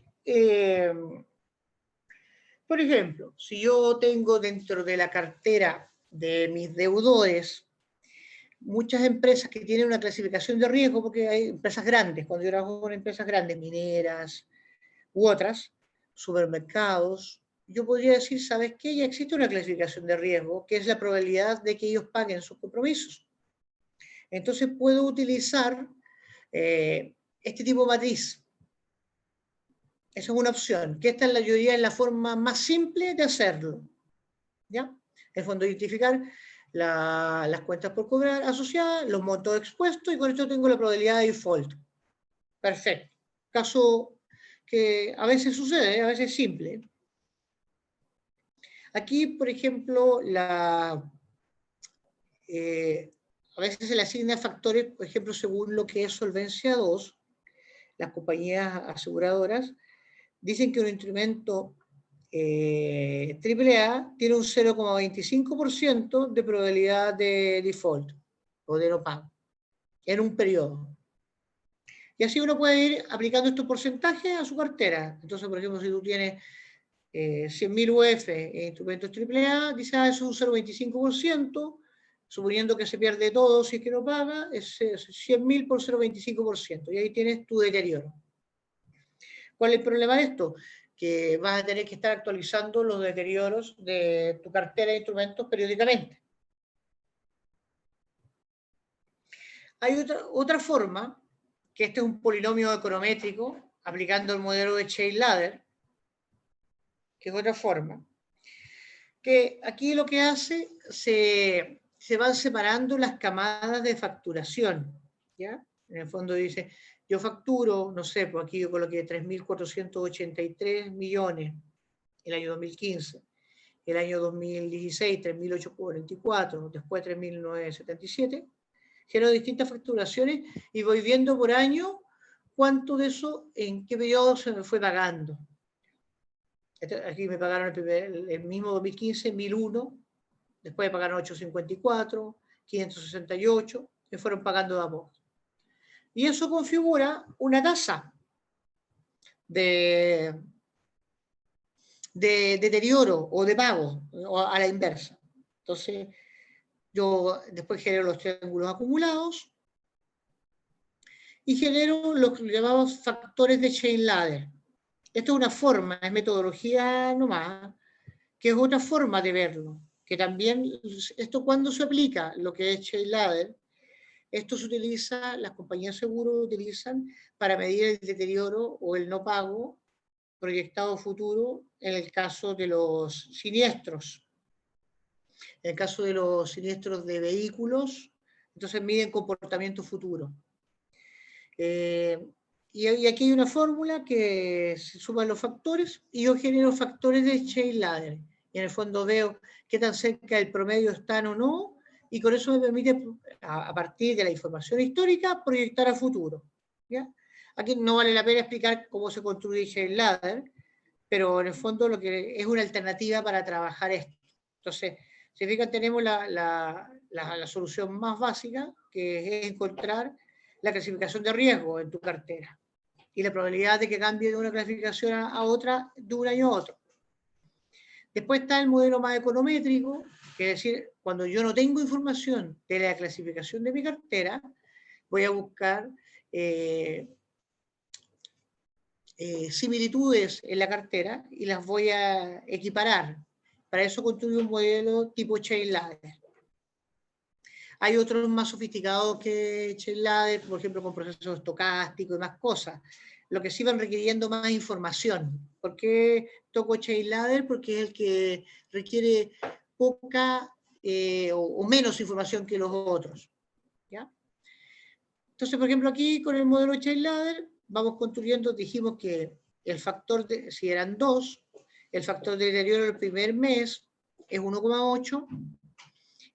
por ejemplo, si yo tengo dentro de la cartera de mis deudores muchas empresas que tienen una clasificación de riesgo, porque hay empresas grandes, cuando yo trabajo con empresas grandes, mineras u otras, supermercados, yo podría decir, ¿sabes qué? Ya existe una clasificación de riesgo, que es la probabilidad de que ellos paguen sus compromisos. Entonces puedo utilizar este tipo de matriz. Esa es una opción, que esta es la mayoría es la forma más simple de hacerlo. ¿Ya? En el fondo, identificar las cuentas por cobrar asociadas, los montos expuestos, y con esto tengo la probabilidad de default. Perfecto. Caso que a veces sucede, a veces es simple. Aquí, por ejemplo, a veces se le asigna factores, por ejemplo, según lo que es solvencia 2, las compañías aseguradoras dicen que un instrumento AAA tiene un 0,25% de probabilidad de default o de no pago en un periodo. Y así uno puede ir aplicando estos porcentajes a su cartera. Entonces, por ejemplo, si tú tienes 100.000 UF en instrumentos AAA, dice, eso es un 0,25%, suponiendo que se pierde todo si es que no paga, es 100.000 por 0,25%, y ahí tienes tu deterioro. ¿Cuál es el problema de esto? Que vas a tener que estar actualizando los deterioros de tu cartera de instrumentos periódicamente. Hay otra forma, que este es un polinomio econométrico, aplicando el modelo de Shale-Ladder, que es otra forma, que aquí lo que hace, se van separando las camadas de facturación, ¿ya? En el fondo dice, yo facturo, no sé, pues aquí yo coloqué 3.483 millones el año 2015, el año 2016 3.844, después 3.977, genero distintas facturaciones y voy viendo por año cuánto de eso, en qué periodo se me fue pagando. Aquí me pagaron el mismo 2015, 1.001, después me pagaron 854, 568, me fueron pagando de a poco. Y eso configura una tasa de deterioro o de pago, o a la inversa. Entonces, yo después genero los triángulos acumulados y genero los llamados factores de Shale-Ladder. Esto es una forma, es metodología nomás, que es otra forma de verlo, que también, esto cuando se aplica lo que es Shale-Ladder, esto se utiliza, las compañías de seguro utilizan para medir el deterioro o el no pago proyectado futuro en el caso de los siniestros. En el caso de los siniestros de vehículos, entonces miden comportamiento futuro. Y aquí hay una fórmula que se suman los factores y yo genero factores de Shale-Ladder. Y en el fondo veo qué tan cerca del promedio están o no, y con eso me permite, a partir de la información histórica, proyectar a futuro. ¿Ya? Aquí no vale la pena explicar cómo se construye Shale-Ladder, pero en el fondo lo que es una alternativa para trabajar esto. Entonces, si fijan, tenemos la solución más básica, que es encontrar la clasificación de riesgo en tu cartera y la probabilidad de que cambie de una clasificación a otra de un año a otro. Después está el modelo más econométrico, que es decir, cuando yo no tengo información de la clasificación de mi cartera, voy a buscar similitudes en la cartera y las voy a equiparar. Para eso construyo un modelo tipo chain ladder. Hay otros más sofisticados que chain ladder, por ejemplo, con procesos estocásticos y más cosas, lo que sí van requiriendo más información. ¿Por qué toco chain ladder? Porque es el que requiere poca o menos información que los otros. ¿Ya? Entonces, por ejemplo, aquí con el modelo chain ladder vamos construyendo, dijimos que el factor, si eran 2, el factor de deterioro del primer mes es 1,8,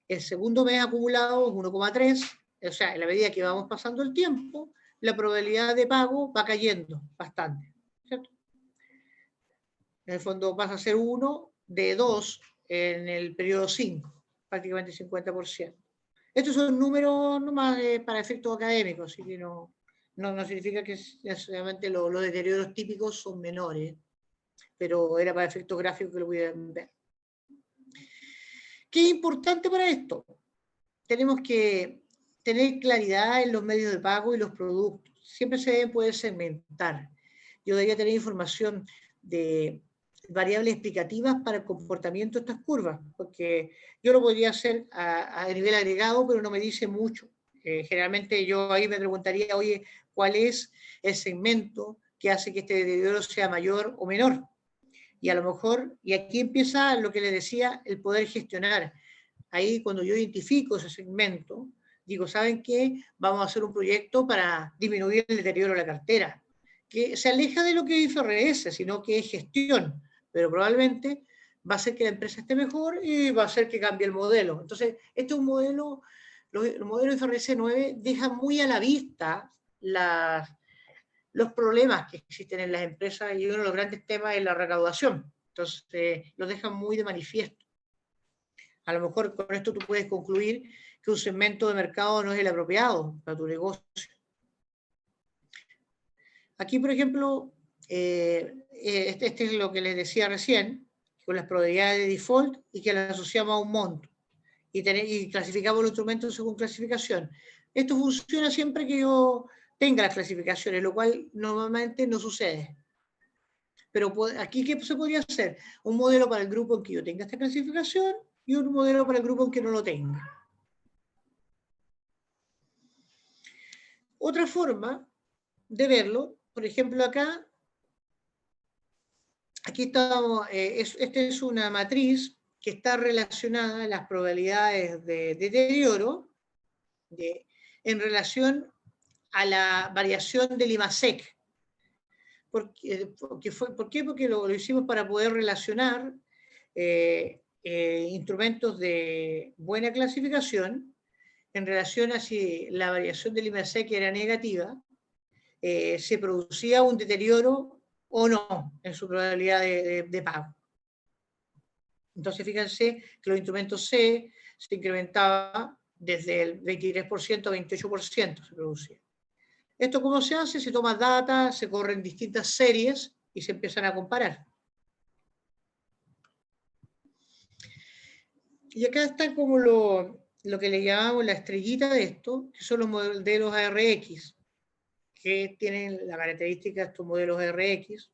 el segundo mes acumulado es 1,3, o sea, en la medida que vamos pasando el tiempo, la probabilidad de pago va cayendo bastante, ¿cierto? En el fondo pasa a ser 1 de 2 en el periodo 5, prácticamente 50%. Estos son números nomás para efectos académicos, así que no significa que necesariamente los deterioros típicos son menores, pero era para efectos gráficos que lo pudieran ver. ¿Qué es importante para esto? Tenemos que tener claridad en los medios de pago y los productos. Siempre se debe poder segmentar. Yo debería tener información de variables explicativas para el comportamiento de estas curvas, porque yo lo podría hacer a nivel agregado, pero no me dice mucho. Generalmente yo ahí me preguntaría, oye, ¿cuál es el segmento que hace que este deterioro sea mayor o menor? Y a lo mejor, y aquí empieza lo que les decía, el poder gestionar. Ahí cuando yo identifico ese segmento, digo, ¿saben qué? Vamos a hacer un proyecto para disminuir el deterioro de la cartera, que se aleja de lo que es IFRS, sino que es gestión, pero probablemente va a hacer que la empresa esté mejor y va a hacer que cambie el modelo. Entonces, este es un modelo, los modelos IFRS 9 dejan muy a la vista los problemas que existen en las empresas y uno de los grandes temas es la recaudación. Entonces, los dejan muy de manifiesto. A lo mejor con esto tú puedes concluir que un segmento de mercado no es el apropiado para tu negocio. Aquí, por ejemplo, este es lo que les decía recién, con las probabilidades de default y que las asociamos a un monto. Y clasificamos los instrumentos según clasificación. Esto funciona siempre que yo tenga las clasificaciones, lo cual normalmente no sucede. Pero aquí, ¿qué se podría hacer? Un modelo para el grupo en que yo tenga esta clasificación y un modelo para el grupo en que no lo tenga. Otra forma de verlo, por ejemplo acá, aquí estamos, esta es una matriz que está relacionada a las probabilidades de deterioro en relación a la variación del IMASEC. ¿Por qué? Porque lo hicimos para poder relacionar instrumentos de buena clasificación en relación a si la variación del IMASEC era negativa, se producía un deterioro o no en su probabilidad de pago. Entonces, fíjense que los instrumentos C se incrementaba desde el 23% a 28% se producía. ¿Esto cómo se hace? Se toma data, se corren distintas series y se empiezan a comparar. Y acá está como lo que le llamamos la estrellita de esto, que son los modelos ARX, que tienen la característica de estos modelos ARX.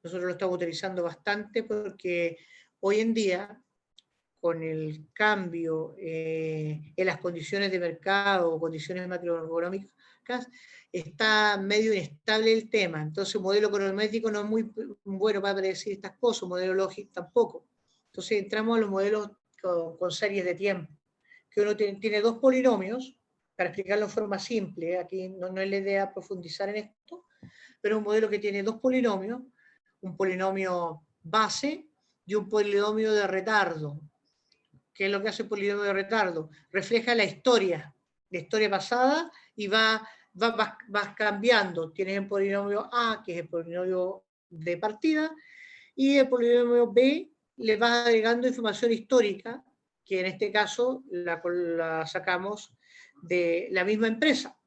Nosotros lo estamos utilizando bastante porque hoy en día, con el cambio en las condiciones de mercado o condiciones macroeconómicas, está medio inestable el tema. Entonces, un modelo econométrico no es muy bueno para predecir estas cosas, un modelo lógico tampoco. Entonces, entramos a los modelos con series de tiempo, que uno tiene dos polinomios, para explicarlo de forma simple, aquí no es la idea profundizar en esto, pero es un modelo que tiene dos polinomios, un polinomio base y un polinomio de retardo. ¿Qué es lo que hace el polinomio de retardo? Refleja la historia pasada y vas cambiando. Tienes el polinomio A, que es el polinomio de partida, y el polinomio B le vas agregando información histórica, que en este caso la sacamos de la misma empresa.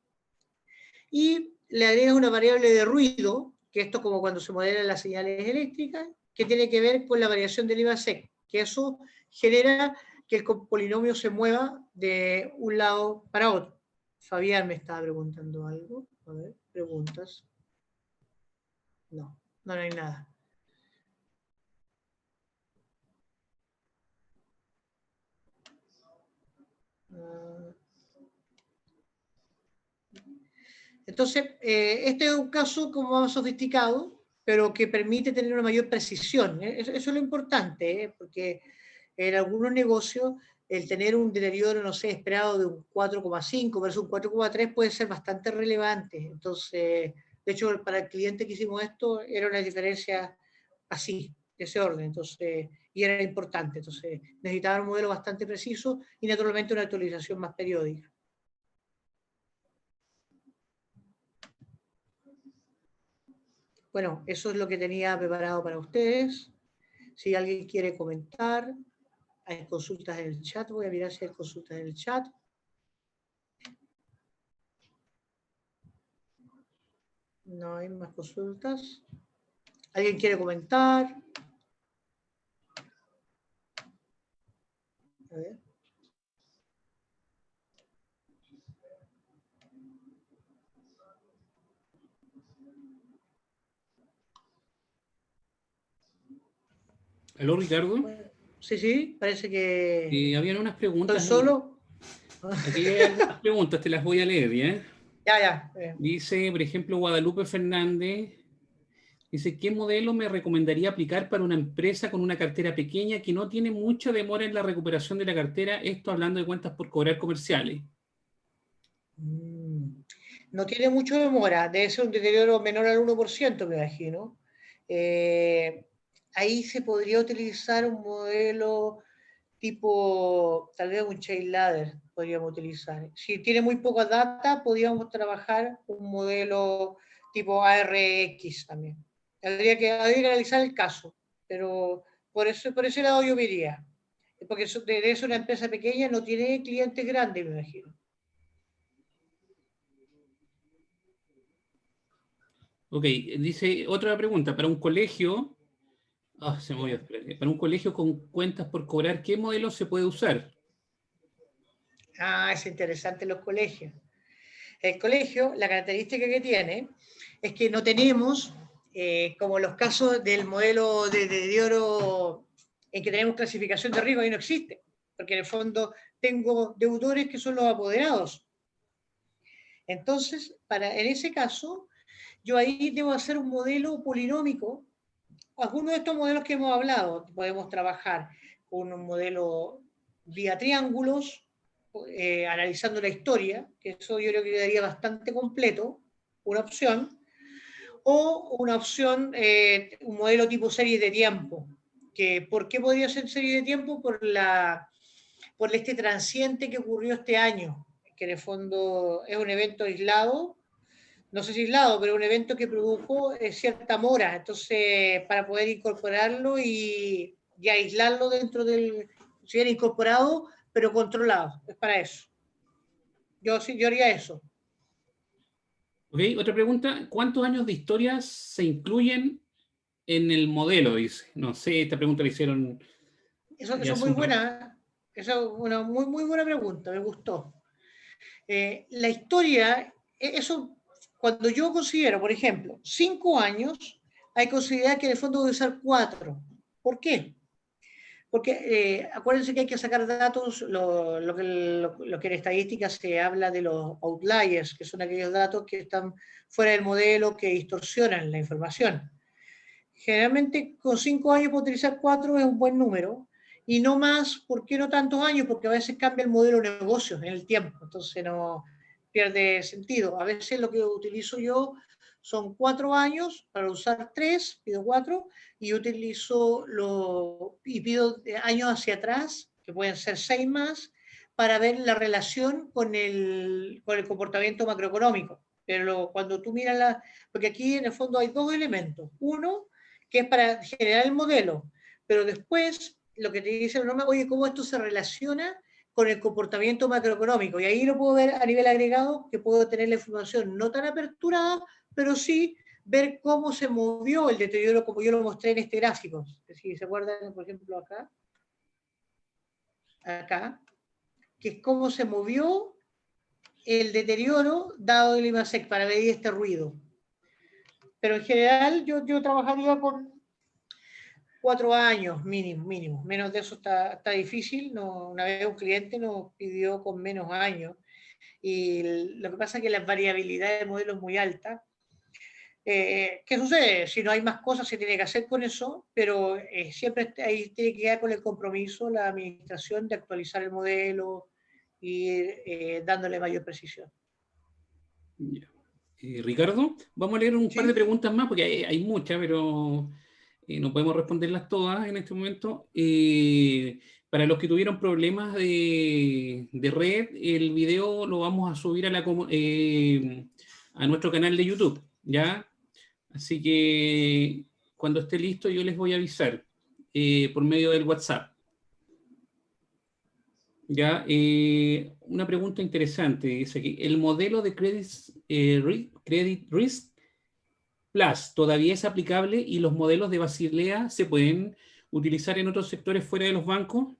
Y le agregas una variable de ruido, que esto es como cuando se modelan las señales eléctricas, que tiene que ver con la variación del IMASEC, que eso genera que el polinomio se mueva de un lado para otro. Fabián me estaba preguntando algo. A ver, preguntas. No, no hay nada. Entonces, este es un caso como más sofisticado, pero que permite tener una mayor precisión. Eso es lo importante, porque en algunos negocios el tener un deterioro, no sé, esperado de un 4,5 versus un 4,3 puede ser bastante relevante. Entonces, de hecho, para el cliente que hicimos esto, era una diferencia así, de ese orden. Entonces, y era importante. Entonces, necesitaba un modelo bastante preciso y naturalmente una actualización más periódica. Bueno, eso es lo que tenía preparado para ustedes. Si alguien quiere comentar, hay consultas en el chat. Voy a mirar si hay consultas en el chat. No hay más consultas. ¿Alguien quiere comentar? A ver. ¿Aló, Ricardo? Bueno, sí, parece que... Habían unas preguntas. ¿Estoy solo? Aquí hay algunas preguntas, te las voy a leer, ¿ya? Ya. Dice, por ejemplo, Guadalupe Fernández, dice, ¿qué modelo me recomendaría aplicar para una empresa con una cartera pequeña que no tiene mucha demora en la recuperación de la cartera? Esto hablando de cuentas por cobrar comerciales. No tiene mucho demora, debe ser un deterioro menor al 1%, me imagino. Ahí se podría utilizar un modelo tipo, tal vez un chain ladder podríamos utilizar. Si tiene muy poca data, podríamos trabajar un modelo tipo ARX también. Habría que analizar el caso, pero por ese lado yo me iría. Porque de eso una empresa pequeña no tiene clientes grandes, me imagino. Ok, dice otra pregunta, para un colegio, se me olvidó, espérate. Para un colegio con cuentas por cobrar, ¿qué modelo se puede usar? Es interesante los colegios. El colegio, la característica que tiene es que no tenemos, como los casos del modelo de deterioro en que tenemos clasificación de riesgo, ahí no existe, porque en el fondo tengo deudores que son los apoderados. Entonces, en ese caso, yo ahí debo hacer un modelo polinómico. Algunos de estos modelos que hemos hablado, podemos trabajar con un modelo vía triángulos, analizando la historia, que eso yo creo que quedaría bastante completo, una opción, o una opción, un modelo tipo serie de tiempo. ¿Por qué podría ser serie de tiempo? Por este transiente que ocurrió este año, que en el fondo es un evento aislado, no sé si aislado, pero un evento que produjo cierta mora, entonces para poder incorporarlo y aislarlo dentro del, si bien incorporado, pero controlado, es para eso. Yo haría eso. Ok, otra pregunta, ¿cuántos años de historia se incluyen en el modelo? Dice, no sé, esta pregunta la hicieron Eso es hace muy un rato. buena, esa es una muy buena pregunta, me gustó. La historia, eso, cuando yo considero, por ejemplo, 5 años, hay que considerar que en el fondo debe ser 4. ¿Por qué? Porque acuérdense que hay que sacar datos, lo que en estadística se habla de los outliers, que son aquellos datos que están fuera del modelo, que distorsionan la información. Generalmente con 5 años para utilizar 4 es un buen número, y no más. ¿Por qué no tantos años? Porque a veces cambia el modelo de negocio en el tiempo, entonces no pierde sentido. A veces lo que utilizo yo son 4 años, para usar 3, pido 4, y pido años hacia atrás, que pueden ser 6 más, para ver la relación con el comportamiento macroeconómico. Pero cuando tú miras porque aquí en el fondo hay dos elementos. Uno, que es para generar el modelo, pero después lo que te dice la norma, oye, ¿cómo esto se relaciona con el comportamiento macroeconómico? Y ahí lo puedo ver a nivel agregado, que puedo tener la información no tan aperturada, pero sí ver cómo se movió el deterioro, como yo lo mostré en este gráfico. Si se acuerdan, por ejemplo, acá, que es cómo se movió el deterioro dado el IMASEC para medir este ruido. pero en general yo trabajaría con 4 años mínimo. Menos de eso está difícil. No, una vez un cliente nos pidió con menos años y lo que pasa es que la variabilidad del modelo es muy alta. ¿Qué sucede? Si no hay más cosas, se tiene que hacer con eso, pero siempre ahí tiene que quedar con el compromiso la administración de actualizar el modelo y ir dándole mayor precisión. Ya. Ricardo, vamos a leer un par de ¿Sí? preguntas más, porque hay muchas, pero no podemos responderlas todas en este momento. Para los que tuvieron problemas de red, el video lo vamos a subir a nuestro canal de YouTube, ¿ya? Así que cuando esté listo yo les voy a avisar por medio del WhatsApp. Ya, una pregunta interesante, dice aquí, ¿el modelo de Credit Risk Plus todavía es aplicable y los modelos de Basilea se pueden utilizar en otros sectores fuera de los bancos?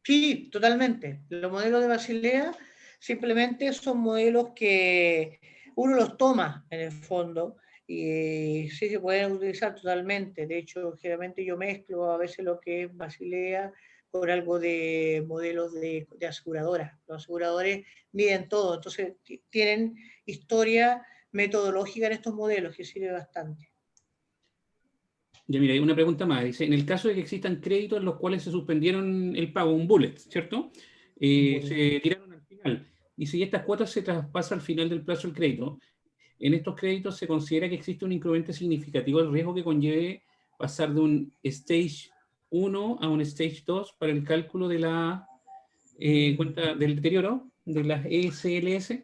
Sí, totalmente. Los modelos de Basilea simplemente son modelos que uno los toma en el fondo y sí se pueden utilizar totalmente. De hecho, generalmente yo mezclo a veces lo que es Basilea con algo de modelos de aseguradoras. Los aseguradores miden todo, entonces tienen historia metodológica en estos modelos que sirve bastante. Ya mira, hay una pregunta más. Dice, en el caso de que existan créditos en los cuales se suspendieron el pago, un bullet, ¿cierto? Se tiraron al final. Y si estas cuotas se traspasan al final del plazo del crédito, en estos créditos se considera que existe un incremento significativo del riesgo que conlleve pasar de un Stage 1 a un Stage 2 para el cálculo de la cuenta del deterioro de las ESLS.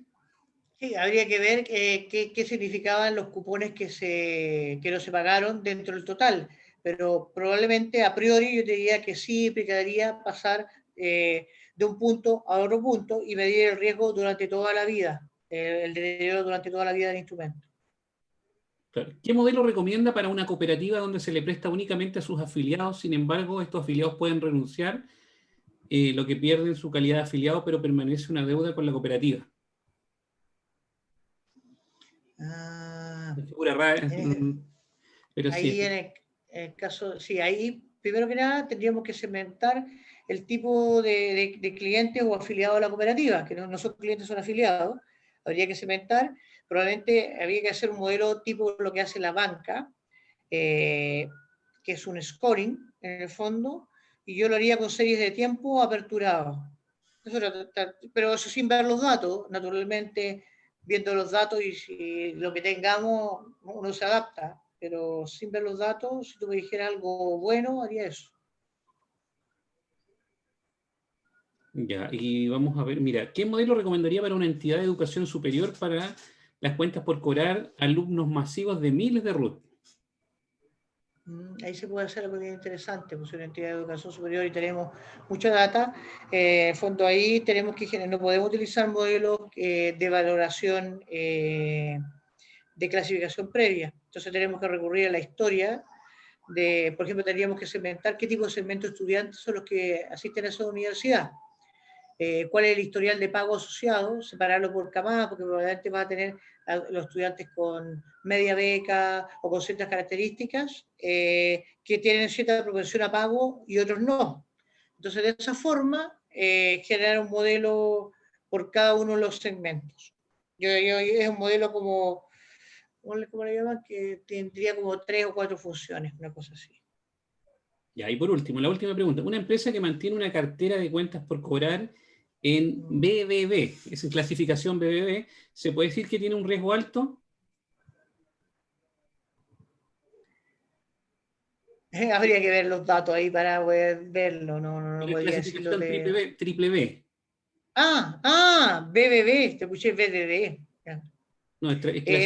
Sí, habría que ver qué significaban los cupones que no se pagaron dentro del total, pero probablemente a priori yo te diría que sí implicaría pasar de un punto a otro punto y medir el riesgo durante toda la vida, el deterioro durante toda la vida del instrumento. Claro. ¿Qué modelo recomienda para una cooperativa donde se le presta únicamente a sus afiliados? Sin embargo, estos afiliados pueden renunciar, lo que pierden su calidad de afiliado, pero permanece una deuda con la cooperativa. Ah, Figura rara, pero sí. ahí en el caso, sí, ahí primero que nada tendríamos que segmentar el tipo de clientes o afiliados a la cooperativa, que no son clientes, son afiliados. Habría que segmentar, probablemente habría que hacer un modelo tipo lo que hace la banca, que es un scoring en el fondo, y yo lo haría con series de tiempo aperturados. Pero eso sin ver los datos, naturalmente, viendo los datos y si lo que tengamos uno se adapta, pero sin ver los datos, si tú me dijeras algo bueno, haría eso. Ya, y vamos a ver, mira, ¿qué modelo recomendaría para una entidad de educación superior para las cuentas por cobrar alumnos masivos de miles de RUT? Ahí se puede hacer algo bien interesante, pues una entidad de educación superior y tenemos mucha data. En el fondo ahí tenemos que no podemos utilizar modelos de valoración de clasificación previa. Entonces tenemos que recurrir a la historia por ejemplo, tendríamos que segmentar qué tipo de segmento de estudiantes son los que asisten a esa universidad. Cuál es el historial de pago asociado, separarlo por camada, porque probablemente va a tener a los estudiantes con media beca o con ciertas características que tienen cierta propensión a pago y otros no. Entonces, de esa forma, generar un modelo por cada uno de los segmentos. Es un modelo como, ¿cómo le llaman? Que tendría como 3 o 4 funciones, una cosa así. Ya, y por último, la última pregunta. Una empresa que mantiene una cartera de cuentas por cobrar en BBB, es en clasificación BBB, ¿se puede decir que tiene un riesgo alto? Habría que ver los datos ahí para poder verlo, no La podría decirlo clasificación de... triple B. BBB, te escuché BDD.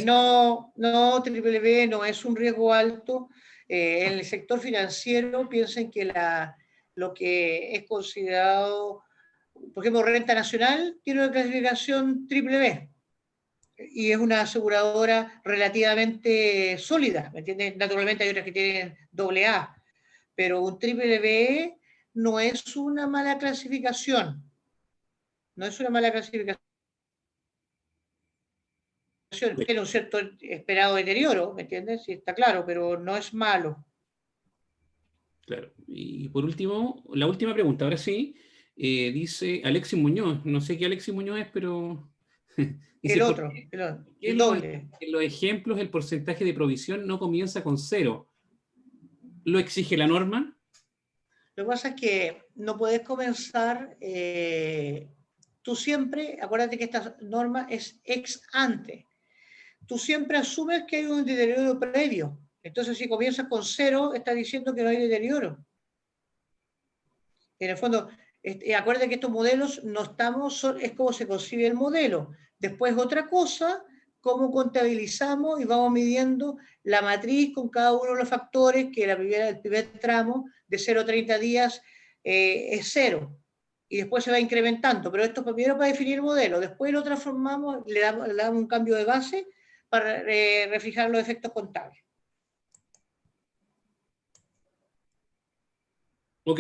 No, No, triple B no es un riesgo alto. En el sector financiero piensen que lo que es considerado, por ejemplo, renta nacional, tiene una clasificación triple B y es una aseguradora relativamente sólida, ¿me entiendes? Naturalmente hay otras que tienen doble A, pero un triple B no es una mala clasificación, no es una mala clasificación tiene un cierto esperado deterioro, ¿me entiendes? Sí, está claro, pero no es malo. Claro. Y por último, la última pregunta, ahora sí, dice Alexis Muñoz, no sé qué Alexis Muñoz es, pero dice, El ¿por otro, qué el doble. en los ejemplos el porcentaje de provisión no comienza con 0? ¿Lo exige la norma? Lo que pasa es que no puedes comenzar, tú siempre, acuérdate que esta norma es ex ante, tú siempre asumes que hay un deterioro previo. Entonces, si comienzas con 0, estás diciendo que no hay deterioro. En el fondo, acuérdate que estos modelos no estamos, es como se concibe el modelo. Después otra cosa, cómo contabilizamos y vamos midiendo la matriz con cada uno de los factores, que el primer tramo de 0 a 30 días es 0. Y después se va incrementando. Pero esto primero para definir el modelo. Después lo transformamos, le damos un cambio de base para reflejar los efectos contables. Ok.